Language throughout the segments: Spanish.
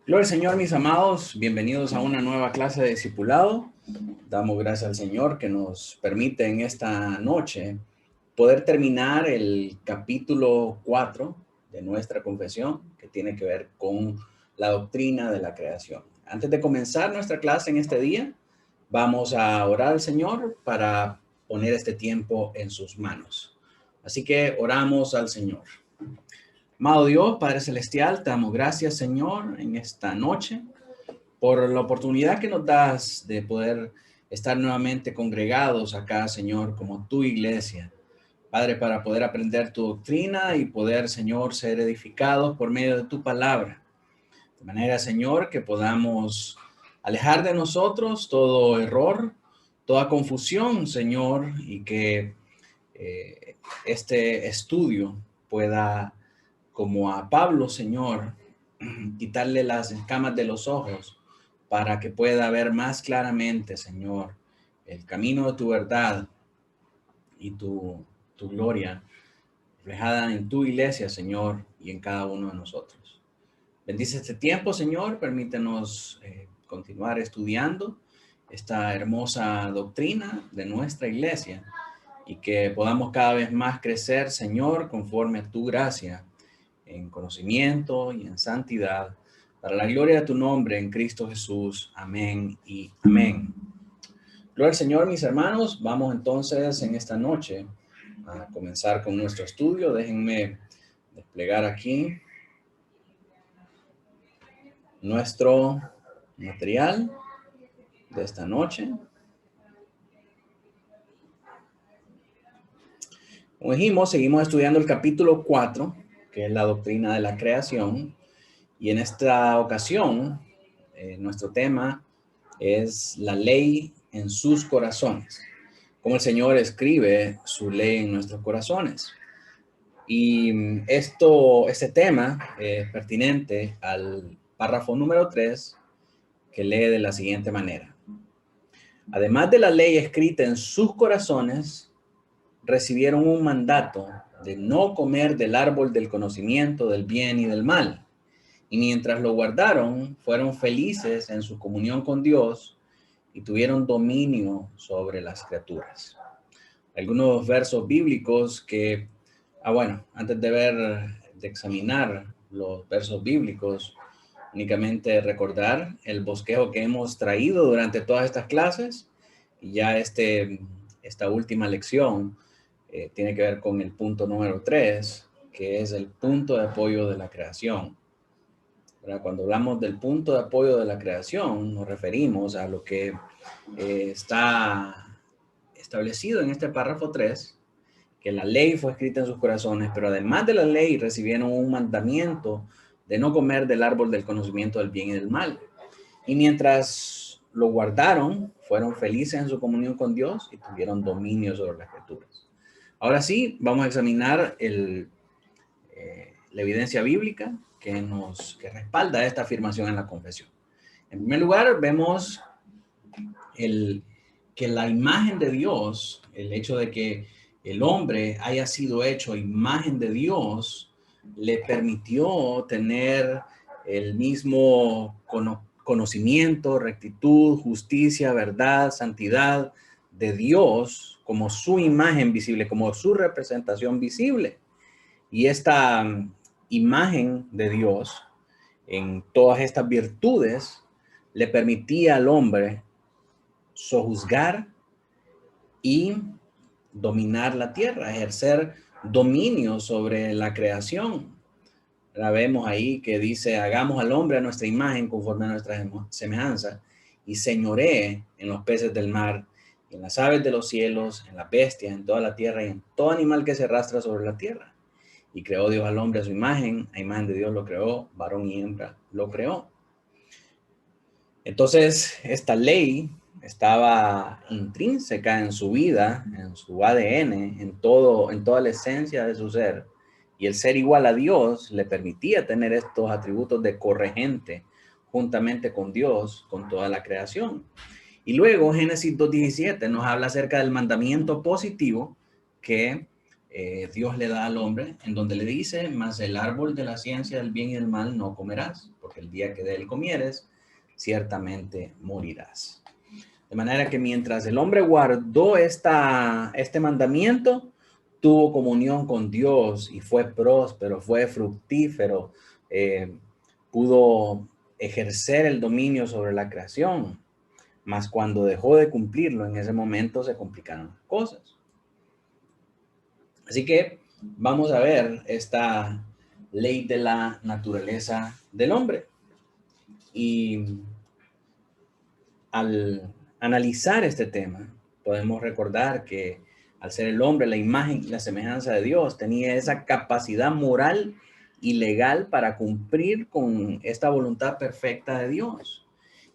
Gloria al Señor, mis amados. Bienvenidos a una nueva clase de discipulado. Damos gracias al Señor que nos permite en esta noche poder terminar el capítulo 4 de nuestra confesión, que tiene que ver con la doctrina de la creación. Antes de comenzar nuestra clase en este día, vamos a orar al Señor para poner este tiempo en sus manos. Así que oramos al Señor. Amado Dios, Padre Celestial, te damos gracias, Señor, en esta noche por la oportunidad que nos das de poder estar nuevamente congregados acá, Señor, como tu iglesia. Padre, para poder aprender tu doctrina y poder, Señor, ser edificados por medio de tu palabra. De manera, Señor, que podamos alejar de nosotros todo error, toda confusión, Señor, y que este estudio pueda, como a Pablo, Señor, quitarle las escamas de los ojos para que pueda ver más claramente, Señor, el camino de tu verdad y tu gloria reflejada en tu iglesia, Señor, y en cada uno de nosotros. Bendice este tiempo, Señor, permítenos continuar estudiando esta hermosa doctrina de nuestra iglesia y que podamos cada vez más crecer, Señor, conforme a tu gracia, en conocimiento y en santidad, para la gloria de tu nombre en Cristo Jesús. Amén y amén. Gloria al Señor, mis hermanos. Vamos entonces en esta noche a comenzar con nuestro estudio. Déjenme desplegar aquí nuestro material de esta noche. Como dijimos, seguimos estudiando el capítulo 4, que es la doctrina de la creación. Y en esta ocasión, nuestro tema es la ley en sus corazones. Cómo el Señor escribe su ley en nuestros corazones. Y este tema es pertinente al párrafo número 3, que lee de la siguiente manera. Además de la ley escrita en sus corazones, recibieron un mandato de no comer del árbol del conocimiento del bien y del mal. Y mientras lo guardaron, fueron felices en su comunión con Dios y tuvieron dominio sobre las criaturas. Algunos versos bíblicos que, antes de examinar los versos bíblicos, únicamente recordar el bosquejo que hemos traído durante todas estas clases. Y ya esta última lección tiene que ver con el punto número 3, que es el punto de apoyo de la creación. Cuando hablamos del punto de apoyo de la creación, nos referimos a lo que está establecido en este párrafo 3, que la ley fue escrita en sus corazones, pero además de la ley recibieron un mandamiento de no comer del árbol del conocimiento del bien y del mal. Y mientras lo guardaron, fueron felices en su comunión con Dios y tuvieron dominio sobre las criaturas. Ahora sí, vamos a examinar la evidencia bíblica que respalda esta afirmación en la confesión. En primer lugar, vemos que la imagen de Dios, el hecho de que el hombre haya sido hecho imagen de Dios, le permitió tener el mismo conocimiento, rectitud, justicia, verdad, santidad de Dios como su imagen visible, como su representación visible. Y esta imagen de Dios en todas estas virtudes le permitía al hombre sojuzgar y dominar la tierra, ejercer dominio sobre la creación. La vemos ahí que dice, hagamos al hombre a nuestra imagen conforme a nuestra semejanza y señoree en los peces del mar, en las aves de los cielos, en las bestias, en toda la tierra y en todo animal que se arrastra sobre la tierra. Y creó Dios al hombre a su imagen, a imagen de Dios lo creó, varón y hembra lo creó. Entonces, esta ley estaba intrínseca en su vida, en su ADN, en toda la esencia de su ser. Y el ser igual a Dios le permitía tener estos atributos de corregente juntamente con Dios, con toda la creación. Y luego Génesis 2:17 nos habla acerca del mandamiento positivo que Dios le da al hombre, en donde le dice, mas el árbol de la ciencia del bien y del mal no comerás, porque el día que de él comieres, ciertamente morirás. De manera que mientras el hombre guardó este mandamiento, tuvo comunión con Dios y fue próspero, fue fructífero, pudo ejercer el dominio sobre la creación. Mas cuando dejó de cumplirlo, en ese momento se complicaron las cosas. Así que vamos a ver esta ley de la naturaleza del hombre. Y al analizar este tema, podemos recordar que al ser el hombre la imagen y la semejanza de Dios, tenía esa capacidad moral y legal para cumplir con esta voluntad perfecta de Dios.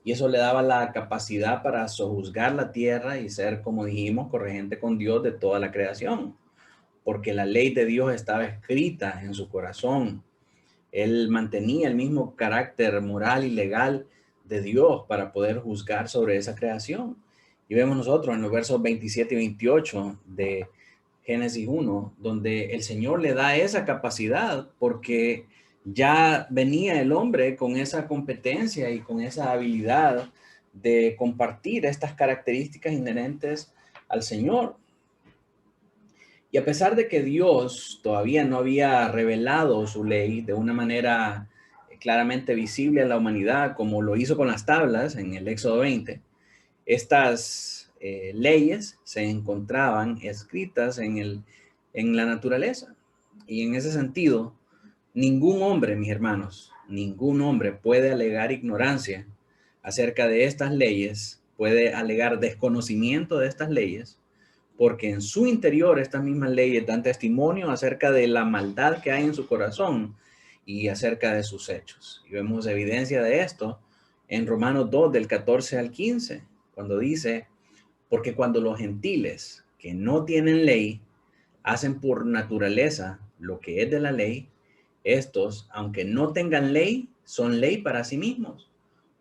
Y eso le daba la capacidad para sojuzgar la tierra y ser, como dijimos, corregente con Dios de toda la creación. Porque la ley de Dios estaba escrita en su corazón. Él mantenía el mismo carácter moral y legal de Dios para poder juzgar sobre esa creación. Y vemos nosotros en los versos 27 y 28 de Génesis 1, donde el Señor le da esa capacidad porque ya venía el hombre con esa competencia y con esa habilidad de compartir estas características inherentes al Señor. Y a pesar de que Dios todavía no había revelado su ley de una manera claramente visible a la humanidad, como lo hizo con las tablas en el Éxodo 20, estas leyes se encontraban escritas en la naturaleza. Y en ese sentido, ningún hombre, mis hermanos, ningún hombre puede alegar ignorancia acerca de estas leyes, puede alegar desconocimiento de estas leyes, porque en su interior estas mismas leyes dan testimonio acerca de la maldad que hay en su corazón y acerca de sus hechos. Y vemos evidencia de esto en Romanos 2, del 14 al 15, cuando dice, porque cuando los gentiles que no tienen ley hacen por naturaleza lo que es de la ley, estos, aunque no tengan ley, son ley para sí mismos,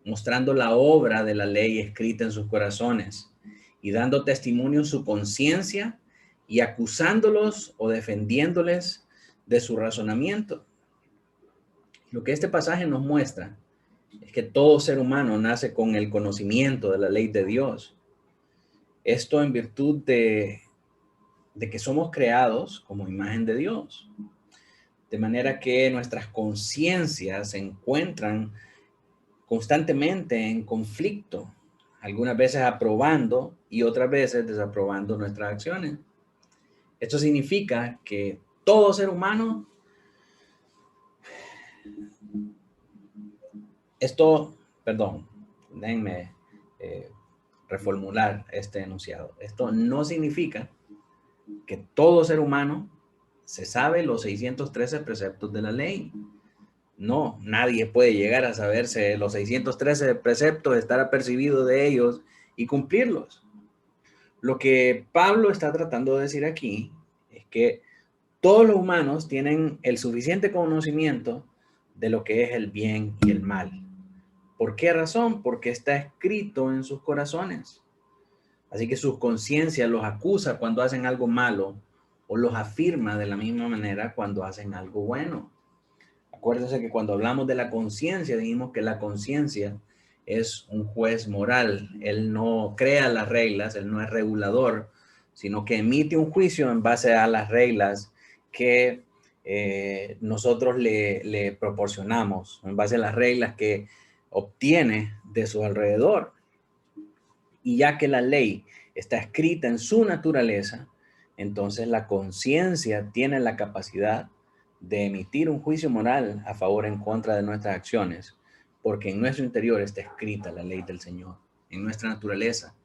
mostrando la obra de la ley escrita en sus corazones y dando testimonio en su conciencia y acusándolos o defendiéndoles de su razonamiento. Lo que este pasaje nos muestra es que todo ser humano nace con el conocimiento de la ley de Dios. Esto en virtud de que somos creados como imagen de Dios. De manera que nuestras conciencias se encuentran constantemente en conflicto, algunas veces aprobando y otras veces desaprobando nuestras acciones. Esto significa que todo ser humano, déjenme reformular este enunciado. Esto no significa que todo ser humano se sabe los 613 preceptos de la ley. No, nadie puede llegar a saberse los 613 preceptos, estar apercibido de ellos y cumplirlos. Lo que Pablo está tratando de decir aquí es que todos los humanos tienen el suficiente conocimiento de lo que es el bien y el mal. ¿Por qué razón? Porque está escrito en sus corazones. Así que su conciencia los acusa cuando hacen algo malo o los afirma de la misma manera cuando hacen algo bueno. Acuérdense que cuando hablamos de la conciencia, dijimos que la conciencia es un juez moral. Él no crea las reglas, él no es regulador, sino que emite un juicio en base a las reglas que nosotros le proporcionamos, en base a las reglas que obtiene de su alrededor. Y ya que la ley está escrita en su naturaleza, entonces la conciencia tiene la capacidad de emitir un juicio moral a favor o en contra de nuestras acciones, porque en nuestro interior está escrita la ley del Señor. En nuestra naturaleza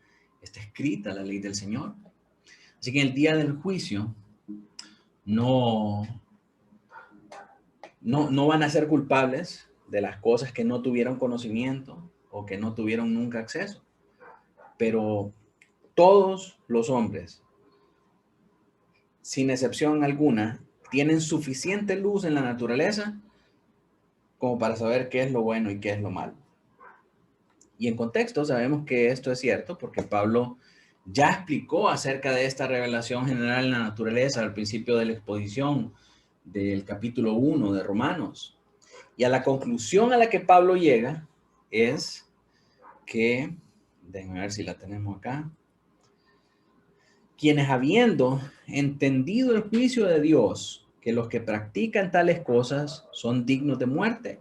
está escrita la ley del Señor. Así que en el día del juicio no van a ser culpables de las cosas que no tuvieron conocimiento o que no tuvieron nunca acceso. Pero todos los hombres, sin excepción alguna, tienen suficiente luz en la naturaleza como para saber qué es lo bueno y qué es lo malo. Y en contexto sabemos que esto es cierto porque Pablo ya explicó acerca de esta revelación general en la naturaleza al principio de la exposición del capítulo 1 de Romanos. Y a la conclusión a la que Pablo llega es que, déjenme ver si la tenemos acá, quienes habiendo entendido el juicio de Dios, que los que practican tales cosas son dignos de muerte,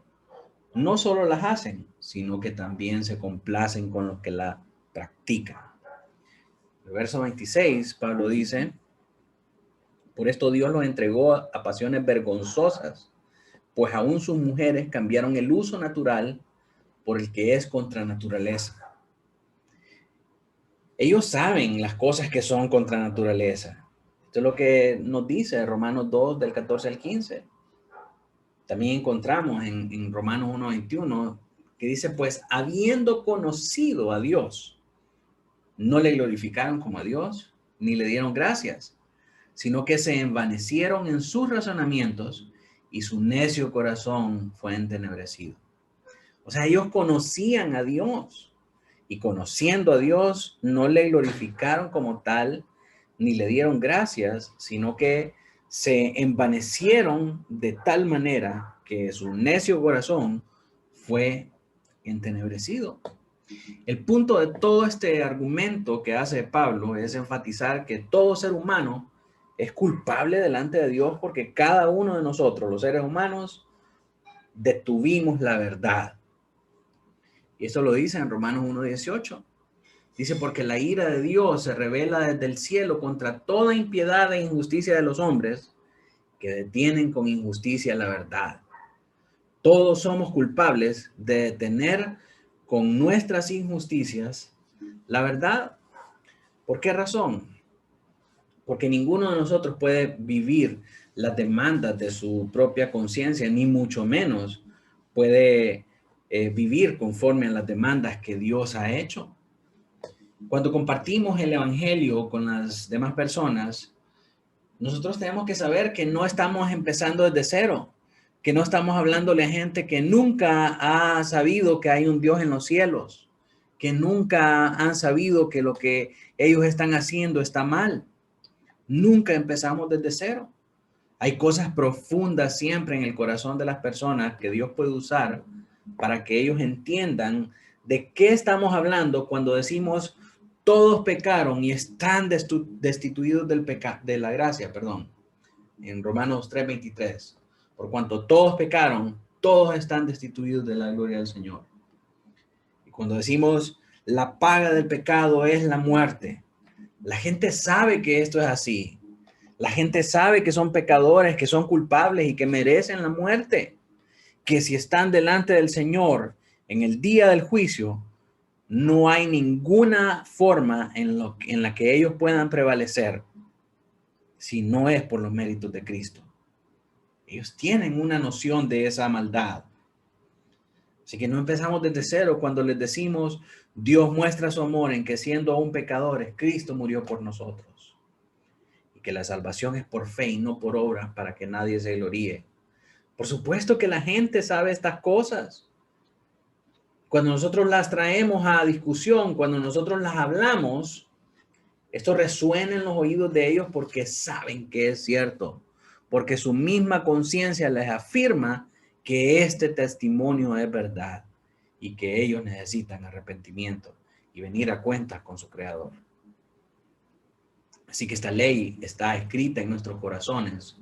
no solo las hacen, sino que también se complacen con los que la practican. El verso 26, Pablo dice, por esto Dios los entregó a pasiones vergonzosas, pues aún sus mujeres cambiaron el uso natural por el que es contra naturaleza. Ellos saben las cosas que son contra naturaleza. Esto es lo que nos dice Romanos 2, del 14 al 15. También encontramos en Romanos 1, 21, que dice, pues habiendo conocido a Dios, no le glorificaron como a Dios, ni le dieron gracias, sino que se envanecieron en sus razonamientos y su necio corazón fue entenebrecido. O sea, ellos conocían a Dios y conociendo a Dios no le glorificaron como tal, ni le dieron gracias, sino que se envanecieron de tal manera que su necio corazón fue entenebrecido. El punto de todo este argumento que hace Pablo es enfatizar que todo ser humano es culpable delante de Dios porque cada uno de nosotros, los seres humanos, detuvimos la verdad. Y eso lo dice en Romanos 1:18. Dice, porque la ira de Dios se revela desde el cielo contra toda impiedad e injusticia de los hombres que detienen con injusticia la verdad. Todos somos culpables de detener con nuestras injusticias la verdad. ¿Por qué razón? Porque ninguno de nosotros puede vivir las demandas de su propia conciencia, ni mucho menos puede vivir conforme a las demandas que Dios ha hecho. Cuando compartimos el evangelio con las demás personas, nosotros tenemos que saber que no estamos empezando desde cero, que no estamos hablándole a gente que nunca ha sabido que hay un Dios en los cielos, que nunca han sabido que lo que ellos están haciendo está mal. Nunca empezamos desde cero. Hay cosas profundas siempre en el corazón de las personas que Dios puede usar para que ellos entiendan de qué estamos hablando cuando decimos todos pecaron y están destituidos de la gracia, perdón. En Romanos 3:23. Por cuanto todos pecaron, todos están destituidos de la gloria del Señor. Y cuando decimos la paga del pecado es la muerte, la gente sabe que esto es así. La gente sabe que son pecadores, que son culpables y que merecen la muerte. Que si están delante del Señor en el día del juicio, no hay ninguna forma en la que ellos puedan prevalecer si no es por los méritos de Cristo. Ellos tienen una noción de esa maldad. Así que no empezamos desde cero cuando les decimos, Dios muestra su amor en que siendo aún pecadores, Cristo murió por nosotros. Y que la salvación es por fe y no por obras para que nadie se gloríe. Por supuesto que la gente sabe estas cosas. Cuando nosotros las traemos a discusión, cuando nosotros las hablamos, esto resuena en los oídos de ellos porque saben que es cierto, porque su misma conciencia les afirma que este testimonio es verdad y que ellos necesitan arrepentimiento y venir a cuentas con su Creador. Así que esta ley está escrita en nuestros corazones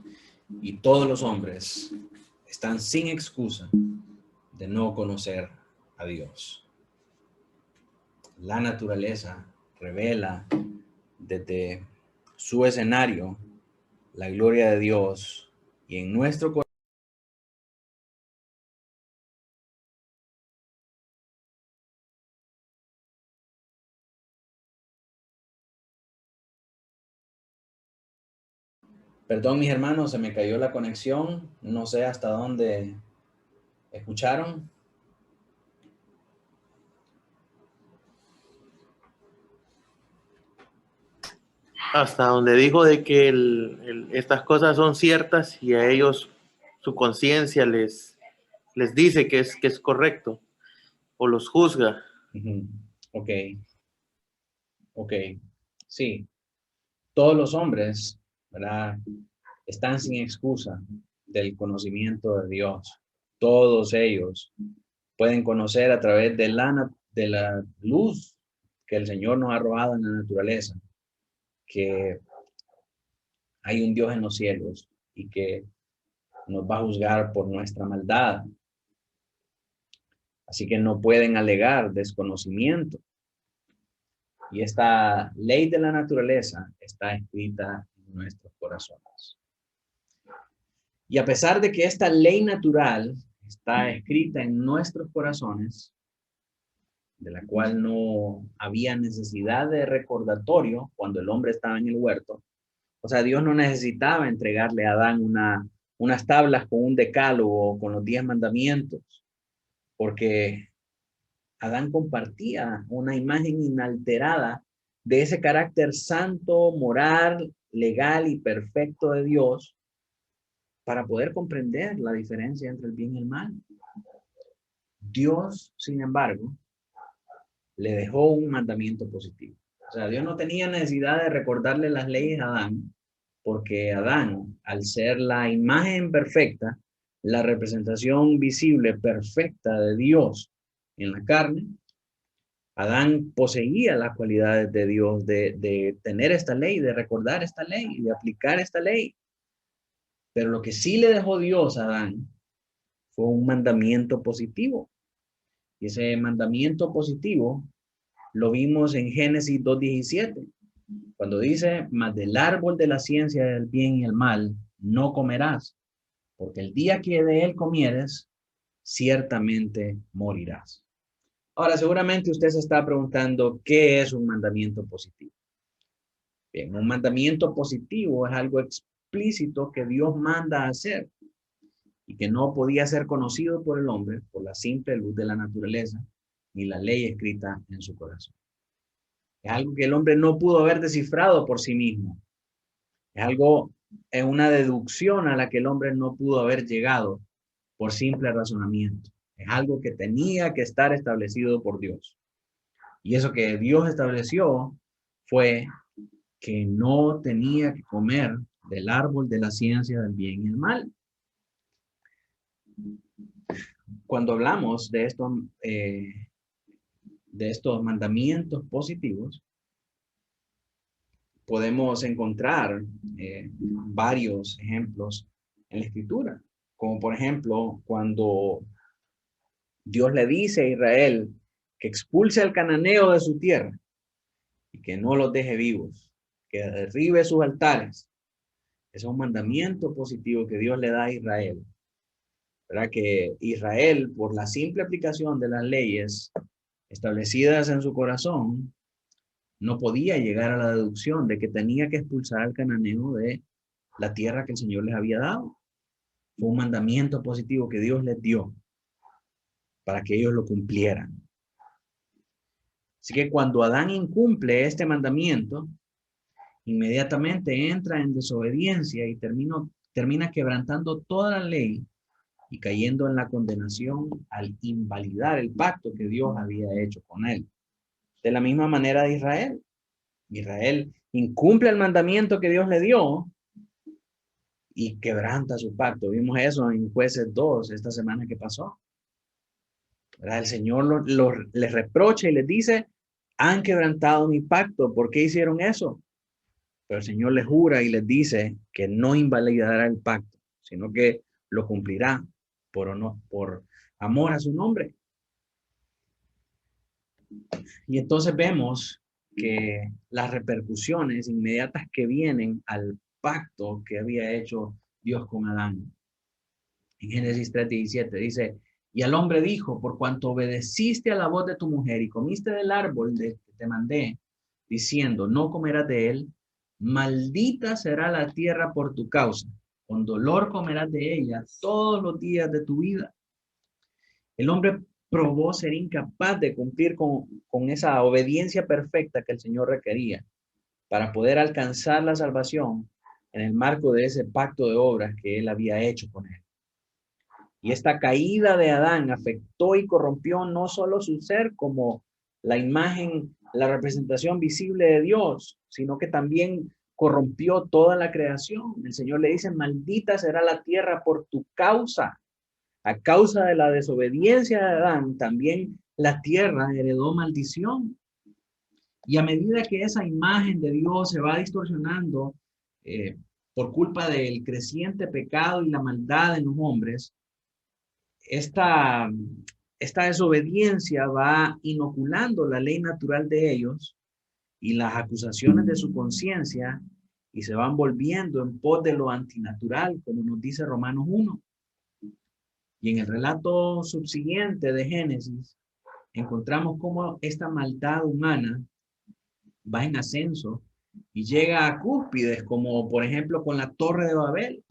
y todos los hombres están sin excusa de no conocer a Dios. La naturaleza revela desde su escenario la gloria de Dios y en nuestro corazón. Perdón, mis hermanos, se me cayó la conexión. No sé hasta dónde escucharon. Hasta donde dijo de que estas cosas son ciertas y a ellos su conciencia les dice que es correcto o los juzga. Ok, ok. Sí, todos los hombres, ¿verdad?, están sin excusa del conocimiento de Dios. Todos ellos pueden conocer a través de la luz que el Señor nos ha arrojado en la naturaleza, que hay un Dios en los cielos y que nos va a juzgar por nuestra maldad. Así que no pueden alegar desconocimiento. Y esta ley de la naturaleza está escrita en nuestros corazones. Y a pesar de que esta ley natural está escrita en nuestros corazones, de la cual no había necesidad de recordatorio cuando el hombre estaba en el huerto, o sea, Dios no necesitaba entregarle a Adán unas tablas con un decálogo, con los 10 mandamientos, porque Adán compartía una imagen inalterada de ese carácter santo, moral, legal y perfecto de Dios para poder comprender la diferencia entre el bien y el mal. Dios, sin embargo, le dejó un mandamiento positivo. O sea, Dios no tenía necesidad de recordarle las leyes a Adán, porque Adán, al ser la imagen perfecta, la representación visible perfecta de Dios en la carne, Adán poseía las cualidades de Dios de tener esta ley, de recordar esta ley, de aplicar esta ley. Pero lo que sí le dejó Dios a Adán fue un mandamiento positivo. Y ese mandamiento positivo lo vimos en Génesis 2:17, cuando dice: mas del árbol de la ciencia del bien y el mal no comerás, porque el día que de él comieres, ciertamente morirás. Ahora, seguramente usted se está preguntando, ¿qué es un mandamiento positivo? Bien, un mandamiento positivo es algo explícito que Dios manda a hacer y que no podía ser conocido por el hombre por la simple luz de la naturaleza ni la ley escrita en su corazón. Es algo que el hombre no pudo haber descifrado por sí mismo. Es una deducción a la que el hombre no pudo haber llegado por simple razonamiento. Es algo que tenía que estar establecido por Dios. Y eso que Dios estableció fue que no tenía que comer del árbol de la ciencia del bien y el mal. Cuando hablamos de estos mandamientos positivos, podemos encontrar varios ejemplos en la Escritura, como por ejemplo cuando Dios le dice a Israel que expulse al cananeo de su tierra y que no los deje vivos, que derribe sus altares. Es un mandamiento positivo que Dios le da a Israel, ¿verdad? Que Israel, por la simple aplicación de las leyes establecidas en su corazón, no podía llegar a la deducción de que tenía que expulsar al cananeo de la tierra que el Señor les había dado. Fue un mandamiento positivo que Dios les dio para que ellos lo cumplieran. Así que cuando Adán incumple este mandamiento, inmediatamente entra en desobediencia y termina quebrantando toda la ley y cayendo en la condenación al invalidar el pacto que Dios había hecho con él. De la misma manera de Israel. Israel incumple el mandamiento que Dios le dio y quebranta su pacto. Vimos eso en Jueces 2 esta semana que pasó. ¿Verdad? El Señor les reprocha y les dice: han quebrantado mi pacto. ¿Por qué hicieron eso? Pero el Señor les jura y les dice que no invalidará el pacto, sino que lo cumplirá por amor a su nombre. Y entonces vemos que las repercusiones inmediatas que vienen al pacto que había hecho Dios con Adán. En Génesis 3:17 dice: y al hombre dijo: por cuanto obedeciste a la voz de tu mujer y comiste del árbol que te mandé, diciendo: no comerás de él, maldita será la tierra por tu causa, con dolor comerás de ella todos los días de tu vida. El hombre probó ser incapaz de cumplir con esa obediencia perfecta que el Señor requería para poder alcanzar la salvación en el marco de ese pacto de obras que él había hecho con él. Y esta caída de Adán afectó y corrompió no solo su ser como la imagen la representación visible de Dios, sino que también corrompió toda la creación. El Señor le dice, maldita será la tierra por tu causa. A causa de la desobediencia de Adán, también la tierra heredó maldición. Y a medida que esa imagen de Dios se va distorsionando por culpa del creciente pecado y la maldad en los hombres, esta desobediencia va inoculando la ley natural de ellos y las acusaciones de su conciencia y se van volviendo en pos de lo antinatural, como nos dice Romanos 1. Y en el relato subsiguiente de Génesis, encontramos cómo esta maldad humana va en ascenso y llega a cúspides, como por ejemplo con la Torre de Babel,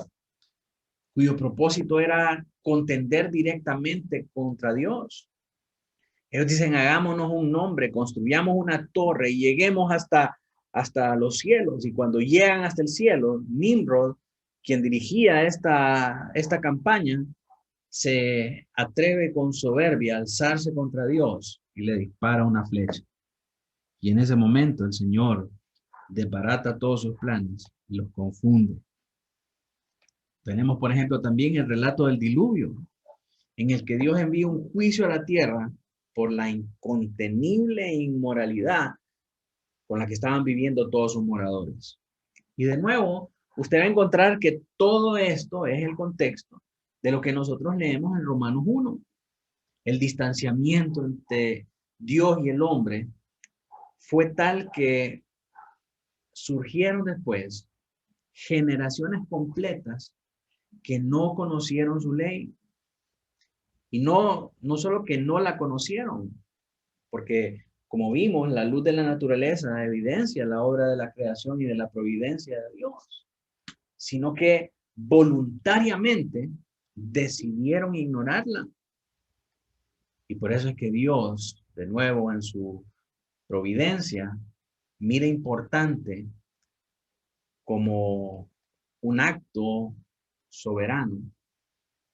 cuyo propósito era contender directamente contra Dios. Ellos dicen, hagámonos un nombre, construyamos una torre y lleguemos hasta los cielos. Y cuando llegan hasta el cielo, Nimrod, quien dirigía esta campaña, se atreve con soberbia a alzarse contra Dios y le dispara una flecha. Y en ese momento el Señor desbarata todos sus planes y los confunde. Tenemos, por ejemplo, también el relato del diluvio, en el que Dios envía un juicio a la tierra por la incontenible inmoralidad con la que estaban viviendo todos sus moradores. Y de nuevo, usted va a encontrar que todo esto es el contexto de lo que nosotros leemos en Romanos 1. El distanciamiento entre Dios y el hombre fue tal que surgieron después generaciones completas que no conocieron su ley. Y no solo que no la conocieron, porque como vimos, la luz de la naturaleza evidencia la obra de la creación y de la providencia de Dios, sino que voluntariamente decidieron ignorarla. Y por eso es que Dios, de nuevo en su providencia, mira importante como un acto soberano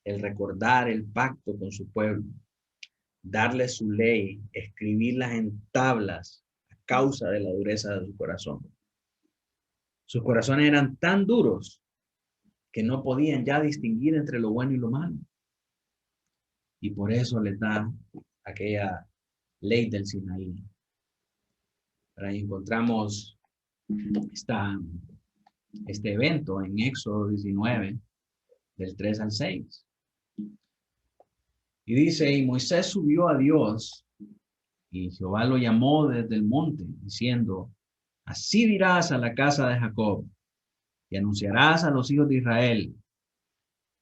el recordar el pacto con su pueblo, darle su ley, escribirlas en tablas a causa de la dureza de su corazón. Sus corazones eran tan duros que no podían ya distinguir entre lo bueno y lo malo. Y por eso les da aquella ley del Sinaí. Ahí encontramos este evento en Éxodo 19, del 3 al 6. Y dice, y Moisés subió a Dios, y Jehová lo llamó desde el monte, diciendo, así dirás a la casa de Jacob, y anunciarás a los hijos de Israel,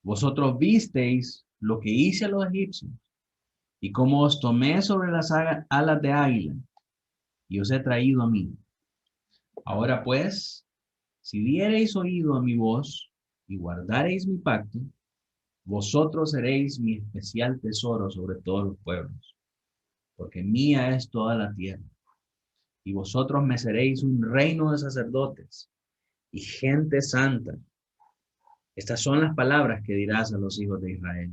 vosotros visteis lo que hice a los egipcios, y cómo os tomé sobre las alas de águila, y os he traído a mí. Ahora pues, si diereis oído a mi voz, y guardareis mi pacto, vosotros seréis mi especial tesoro sobre todos los pueblos, porque mía es toda la tierra, y vosotros me seréis un reino de sacerdotes y gente santa. Estas son las palabras que dirás a los hijos de Israel.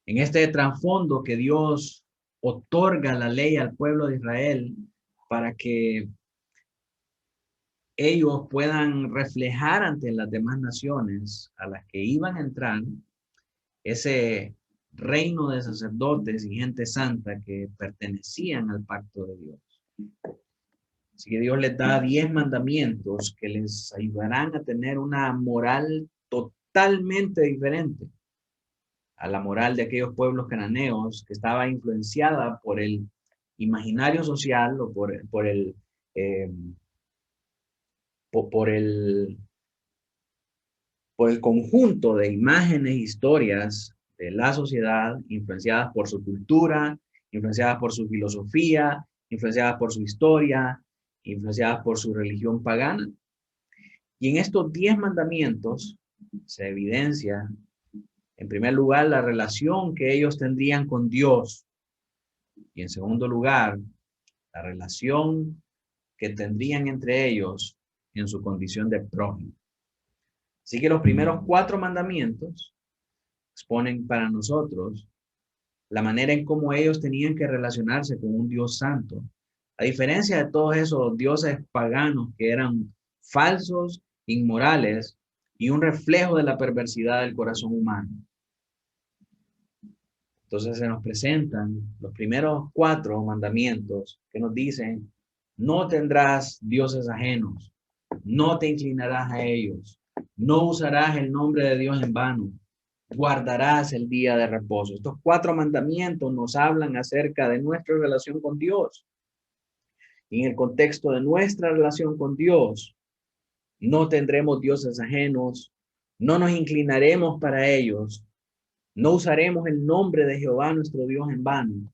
En este trasfondo que Dios otorga la ley al pueblo de Israel para que ellos puedan reflejar ante las demás naciones a las que iban a entrar ese reino de sacerdotes y gente santa que pertenecían al pacto de Dios. Así que Dios les da 10 mandamientos que les ayudarán a tener una moral totalmente diferente a la moral de aquellos pueblos cananeos que estaba influenciada por el imaginario social o por el conjunto de imágenes e historias de la sociedad, influenciadas por su cultura, influenciadas por su filosofía, influenciadas por su historia, influenciadas por su religión pagana. Y en estos 10 mandamientos se evidencia, en primer lugar, la relación que ellos tendrían con Dios. Y en segundo lugar, la relación que tendrían entre ellos en su condición de prójimo. Así que los primeros 4 mandamientos exponen para nosotros la manera en cómo ellos tenían que relacionarse con un Dios santo A diferencia de todos esos dioses paganos que eran falsos, inmorales y un reflejo de la perversidad del corazón humano. Entonces se nos presentan los primeros 4 mandamientos que nos dicen: no tendrás dioses ajenos, no te inclinarás a ellos, no usarás el nombre de Dios en vano, guardarás el día de reposo. Estos 4 mandamientos nos hablan acerca de nuestra relación con Dios. Y en el contexto de nuestra relación con Dios, no tendremos dioses ajenos, no nos inclinaremos para ellos, no usaremos el nombre de Jehová nuestro Dios en vano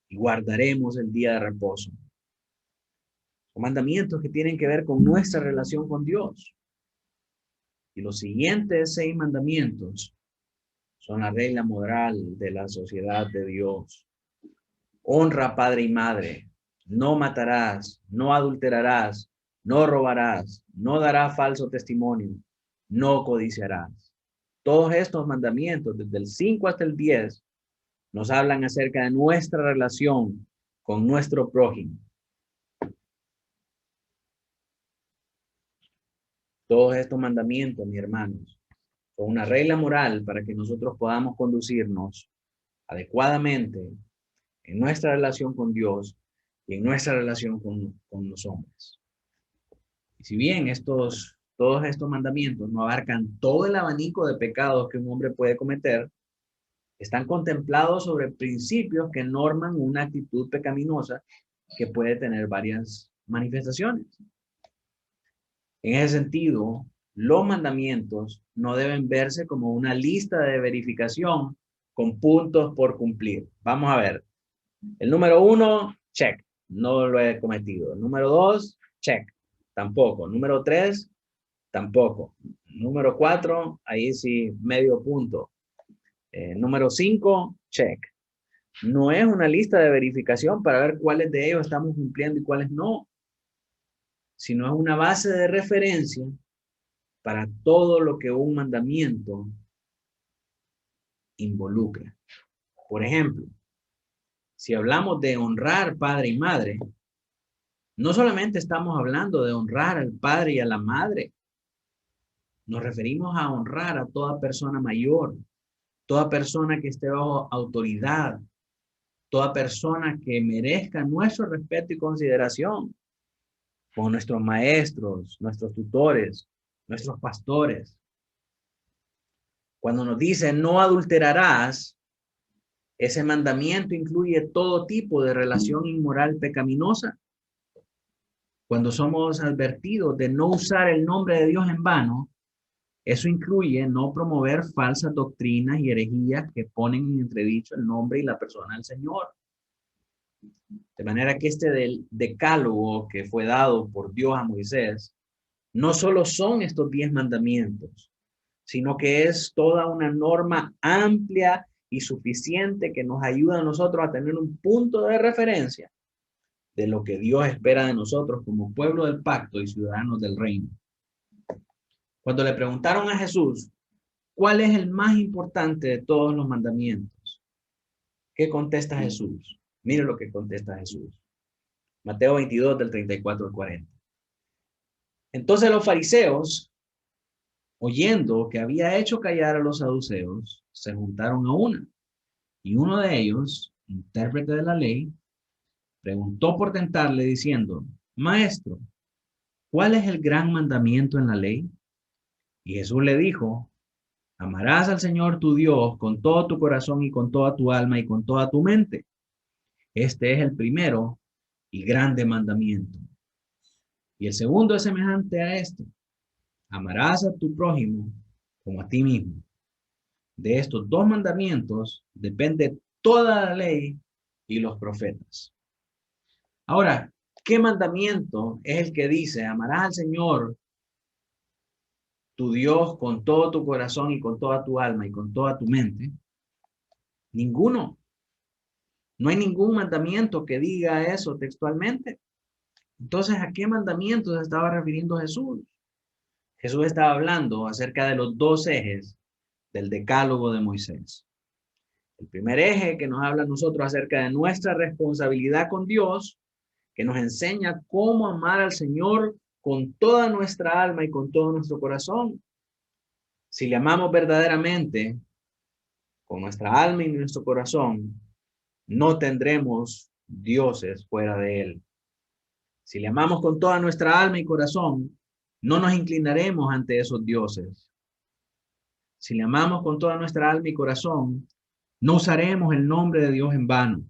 y guardaremos el día de reposo. Son mandamientos que tienen que ver con nuestra relación con Dios. Y los siguientes 6 mandamientos son la regla moral de la sociedad de Dios. Honra a padre y madre. No matarás, no adulterarás, no robarás, no darás falso testimonio, no codiciarás. Todos estos mandamientos, desde el 5 hasta el 10, nos hablan acerca de nuestra relación con nuestro prójimo. Todos estos mandamientos, mis hermanos, son una regla moral para que nosotros podamos conducirnos adecuadamente en nuestra relación con Dios y en nuestra relación con los hombres. Y si bien todos estos mandamientos no abarcan todo el abanico de pecados que un hombre puede cometer, están contemplados sobre principios que norman una actitud pecaminosa que puede tener varias manifestaciones. En ese sentido, los mandamientos no deben verse como una lista de verificación con puntos por cumplir. Vamos a ver. El número 1, check. No lo he cometido. El número 2, check. Tampoco. Número 3, tampoco. Número 4, ahí sí, medio punto. Número 5, check. No es una lista de verificación para ver cuáles de ellos estamos cumpliendo y cuáles no, sino es una base de referencia para todo lo que un mandamiento involucra. Por ejemplo, si hablamos de honrar padre y madre, no solamente estamos hablando de honrar al padre y a la madre, nos referimos a honrar a toda persona mayor, toda persona que esté bajo autoridad, toda persona que merezca nuestro respeto y consideración, como nuestros maestros, nuestros tutores, nuestros pastores. Cuando nos dice no adulterarás, ese mandamiento incluye todo tipo de relación inmoral pecaminosa. Cuando somos advertidos de no usar el nombre de Dios en vano, eso incluye no promover falsas doctrinas y herejías que ponen en entredicho el nombre y la persona del Señor. De manera que este decálogo que fue dado por Dios a Moisés, no solo son estos 10 mandamientos, sino que es toda una norma amplia y suficiente que nos ayuda a nosotros a tener un punto de referencia de lo que Dios espera de nosotros como pueblo del pacto y ciudadanos del reino. Cuando le preguntaron a Jesús, ¿cuál es el más importante de todos los mandamientos? ¿Qué contesta Jesús? Mire lo que contesta Jesús. Mateo 22, del 34 al 40. Entonces los fariseos, oyendo que había hecho callar a los saduceos, se juntaron a una. Y uno de ellos, intérprete de la ley, preguntó por tentarle diciendo, Maestro, ¿cuál es el gran mandamiento en la ley? Y Jesús le dijo, amarás al Señor tu Dios con todo tu corazón y con toda tu alma y con toda tu mente. Este es el primero y grande mandamiento. Y el segundo es semejante a este. Amarás a tu prójimo como a ti mismo. De estos 2 mandamientos depende toda la ley y los profetas. Ahora, ¿qué mandamiento es el que dice, amarás al Señor tu Dios con todo tu corazón y con toda tu alma y con toda tu mente? Ninguno. No hay ningún mandamiento que diga eso textualmente. Entonces, ¿a qué mandamiento se estaba refiriendo Jesús? Jesús estaba hablando acerca de los 2 ejes del decálogo de Moisés. El primer eje que nos habla a nosotros acerca de nuestra responsabilidad con Dios, que nos enseña cómo amar al Señor con toda nuestra alma y con todo nuestro corazón. Si le amamos verdaderamente, con nuestra alma y nuestro corazón, no tendremos dioses fuera de Él. Si le amamos con toda nuestra alma y corazón, no nos inclinaremos ante esos dioses. Si le amamos con toda nuestra alma y corazón, no usaremos el nombre de Dios en vano.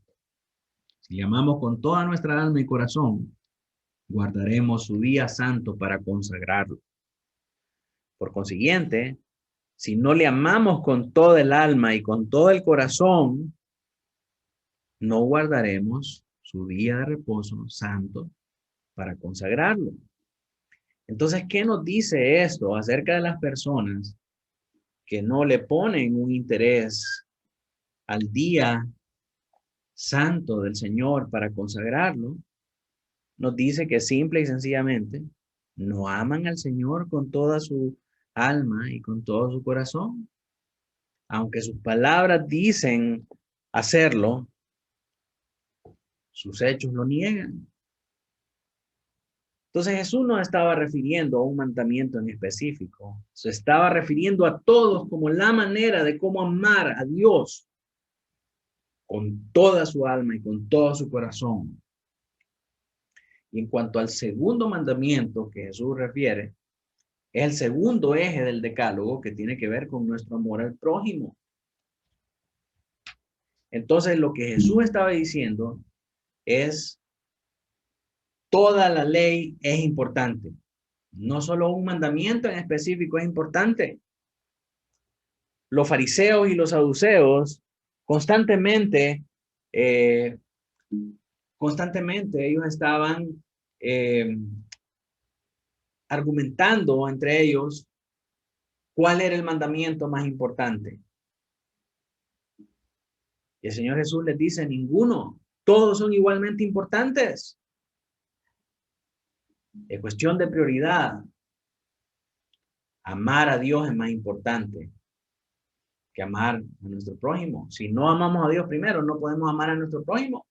Si le amamos con toda nuestra alma y corazón, guardaremos su día santo para consagrarlo. Por consiguiente, si no le amamos con toda el alma y con todo el corazón, no guardaremos su día de reposo santo para consagrarlo. Entonces, ¿qué nos dice esto acerca de las personas que no le ponen un interés al día santo del Señor para consagrarlo? Nos dice que simple y sencillamente no aman al Señor con toda su alma y con todo su corazón. Aunque sus palabras dicen hacerlo, sus hechos lo niegan. Entonces Jesús no estaba refiriendo a un mandamiento en específico, se estaba refiriendo a todos como la manera de cómo amar a Dios con toda su alma y con todo su corazón. Y en cuanto al segundo mandamiento que Jesús refiere, es el segundo eje del decálogo que tiene que ver con nuestro amor al prójimo. Entonces lo que Jesús estaba diciendo es: toda la ley es importante. No solo un mandamiento en específico es importante. Los fariseos y los saduceos constantemente ellos estaban argumentando entre ellos cuál era el mandamiento más importante. Y el Señor Jesús les dice: ninguno, todos son igualmente importantes. Es cuestión de prioridad. Amar a Dios es más importante que amar a nuestro prójimo. Si no amamos a Dios primero, no podemos amar a nuestro prójimo.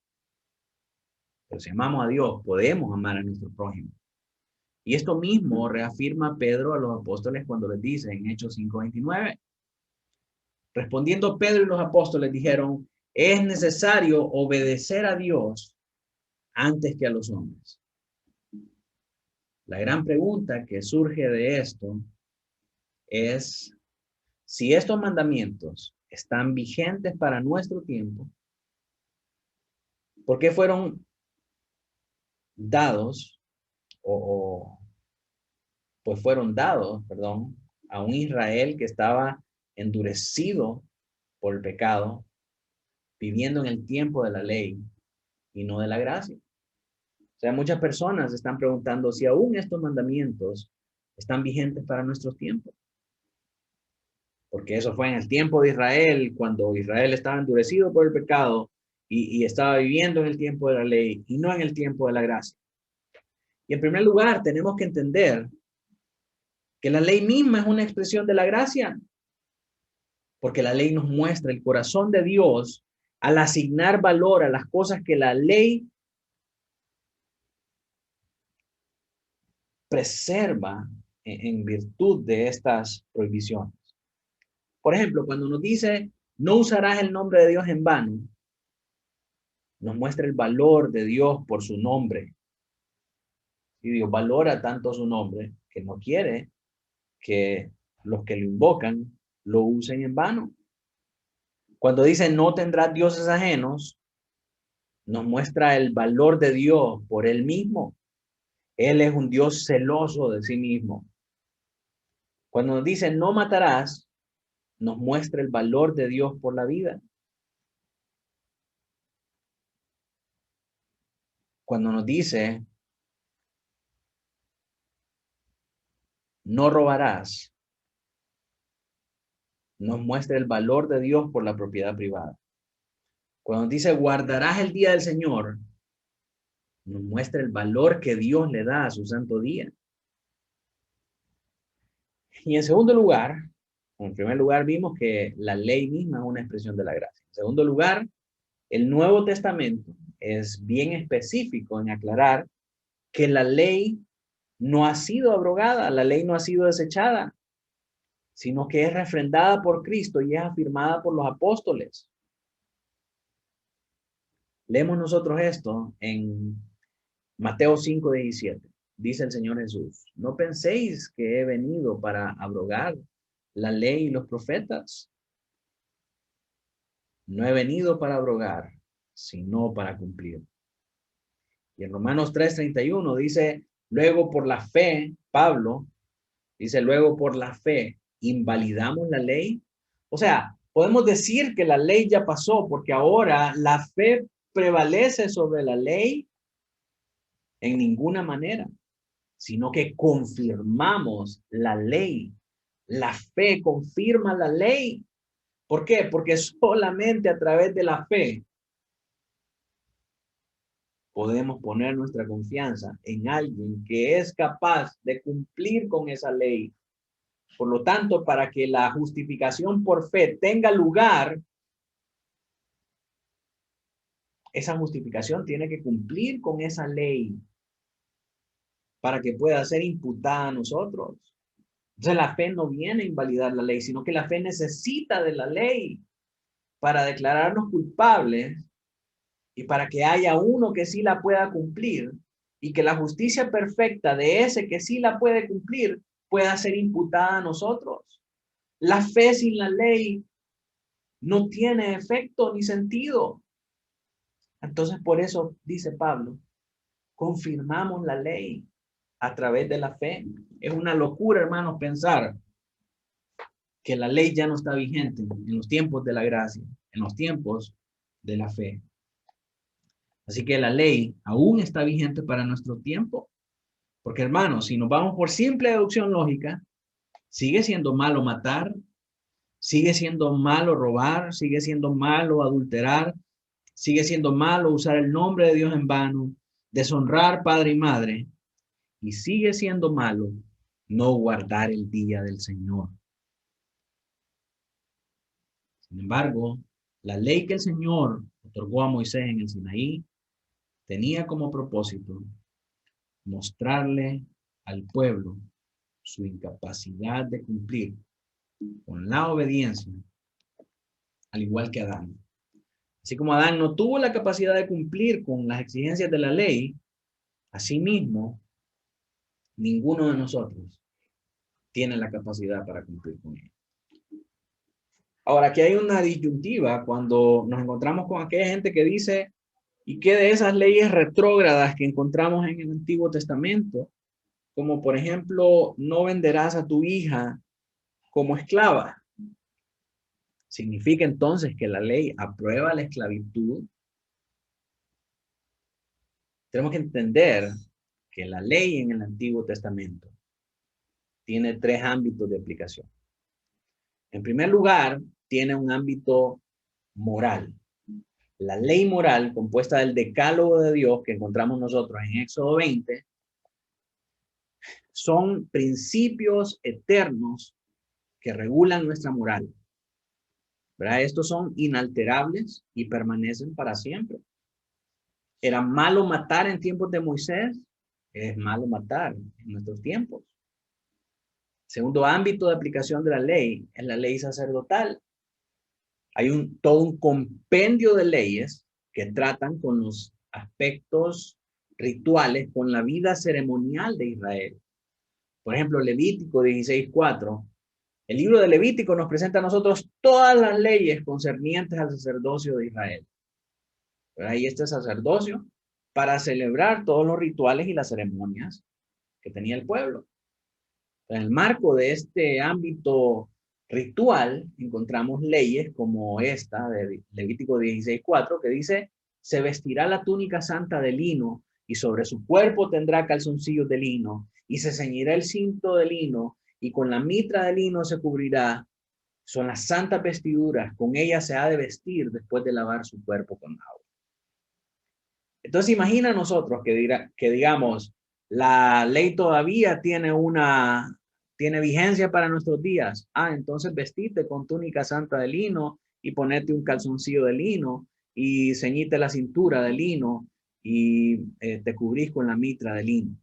Pero si amamos a Dios, podemos amar a nuestro prójimo. Y esto mismo reafirma Pedro a los apóstoles cuando les dice en Hechos 5:29. Respondiendo Pedro y los apóstoles dijeron: es necesario obedecer a Dios antes que a los hombres. La gran pregunta que surge de esto es si estos mandamientos están vigentes para nuestro tiempo. ¿Por qué fueron dados fueron dados, a un Israel que estaba endurecido por el pecado, viviendo en el tiempo de la ley y no de la gracia? O sea, muchas personas están preguntando si aún estos mandamientos están vigentes para nuestros tiempos. Porque eso fue en el tiempo de Israel, cuando Israel estaba endurecido por el pecado y estaba viviendo en el tiempo de la ley y no en el tiempo de la gracia. Y en primer lugar, tenemos que entender que la ley misma es una expresión de la gracia, porque la ley nos muestra el corazón de Dios al asignar valor a las cosas que la ley preserva en virtud de estas prohibiciones. Por ejemplo, cuando nos dice: no usarás el nombre de Dios en vano, nos muestra el valor de Dios por su nombre. Y Dios valora tanto su nombre que no quiere que los que lo invocan lo usen en vano. Cuando dice: no tendrás dioses ajenos, nos muestra el valor de Dios por él mismo. Él es un Dios celoso de sí mismo. Cuando nos dice: no matarás, nos muestra el valor de Dios por la vida. Cuando nos dice: no robarás, nos muestra el valor de Dios por la propiedad privada. Cuando nos dice: guardarás el día del Señor, nos muestra el valor que Dios le da a su santo día. Y en segundo lugar, en primer lugar vimos que la ley misma es una expresión de la gracia. En segundo lugar, el Nuevo Testamento es bien específico en aclarar que la ley no ha sido abrogada, la ley no ha sido desechada, sino que es refrendada por Cristo y es afirmada por los apóstoles. Leemos nosotros esto en Mateo 5:17. Dice el Señor Jesús, no penséis que he venido para abrogar la ley y los profetas. No he venido para abrogar, sino para cumplir. Y en Romanos 3:31 dice, luego por la fe, Pablo dice, luego por la fe, ¿invalidamos la ley? O sea, podemos decir que la ley ya pasó porque ahora la fe prevalece sobre la ley en ninguna manera, sino que confirmamos la ley. La fe confirma la ley. ¿Por qué? Porque solamente a través de la fe podemos poner nuestra confianza en alguien que es capaz de cumplir con esa ley. Por lo tanto, para que la justificación por fe tenga lugar, esa justificación tiene que cumplir con esa ley para que pueda ser imputada a nosotros. Entonces la fe no viene a invalidar la ley, sino que la fe necesita de la ley para declararnos culpables y para que haya uno que sí la pueda cumplir y que la justicia perfecta de ese que sí la puede cumplir pueda ser imputada a nosotros. La fe sin la ley no tiene efecto ni sentido. Entonces por eso dice Pablo, confirmamos la ley a través de la fe. Es una locura, hermanos, pensar que la ley ya no está vigente en los tiempos de la gracia, en los tiempos de la fe. Así que la ley aún está vigente para nuestro tiempo. Porque, hermanos, si nos vamos por simple deducción lógica, sigue siendo malo matar, sigue siendo malo robar, sigue siendo malo adulterar, sigue siendo malo usar el nombre de Dios en vano, deshonrar padre y madre, y sigue siendo malo no guardar el día del Señor. Sin embargo, la ley que el Señor otorgó a Moisés en el Sinaí tenía como propósito mostrarle al pueblo su incapacidad de cumplir con la obediencia, al igual que Adán. Así como Adán no tuvo la capacidad de cumplir con las exigencias de la ley, asimismo, ninguno de nosotros tiene la capacidad para cumplir con ella. Ahora, aquí hay una disyuntiva cuando nos encontramos con aquella gente que dice, ¿y qué de esas leyes retrógradas que encontramos en el Antiguo Testamento? Como por ejemplo, no venderás a tu hija como esclava. ¿Significa entonces que la ley aprueba la esclavitud? Tenemos que entender que la ley en el Antiguo Testamento tiene tres ámbitos de aplicación. En primer lugar, tiene un ámbito moral. La ley moral, compuesta del decálogo de Dios que encontramos nosotros en Éxodo 20, son principios eternos que regulan nuestra moral. ¿Verdad? Estos son inalterables y permanecen para siempre. ¿Era malo matar en tiempos de Moisés? Es malo matar en nuestros tiempos. Segundo ámbito de aplicación de la ley es la ley sacerdotal. Hay todo un compendio de leyes que tratan con los aspectos rituales, con la vida ceremonial de Israel. Por ejemplo, Levítico 16:4. El libro de Levítico nos presenta a nosotros todas las leyes concernientes al sacerdocio de Israel. Pero ahí este sacerdocio para celebrar todos los rituales y las ceremonias que tenía el pueblo. En el marco de este ámbito ritual encontramos leyes como esta de Levítico 16:4 que dice, se vestirá la túnica santa de lino y sobre su cuerpo tendrá calzoncillos de lino y se ceñirá el cinto de lino y con la mitra de lino se cubrirá. Son las santas vestiduras, con ellas se ha de vestir después de lavar su cuerpo con agua. Entonces imagina nosotros que digamos, la ley todavía tiene vigencia para nuestros días. Entonces vestite con túnica santa de lino y ponete un calzoncillo de lino y ceñite la cintura de lino y te cubrís con la mitra de lino.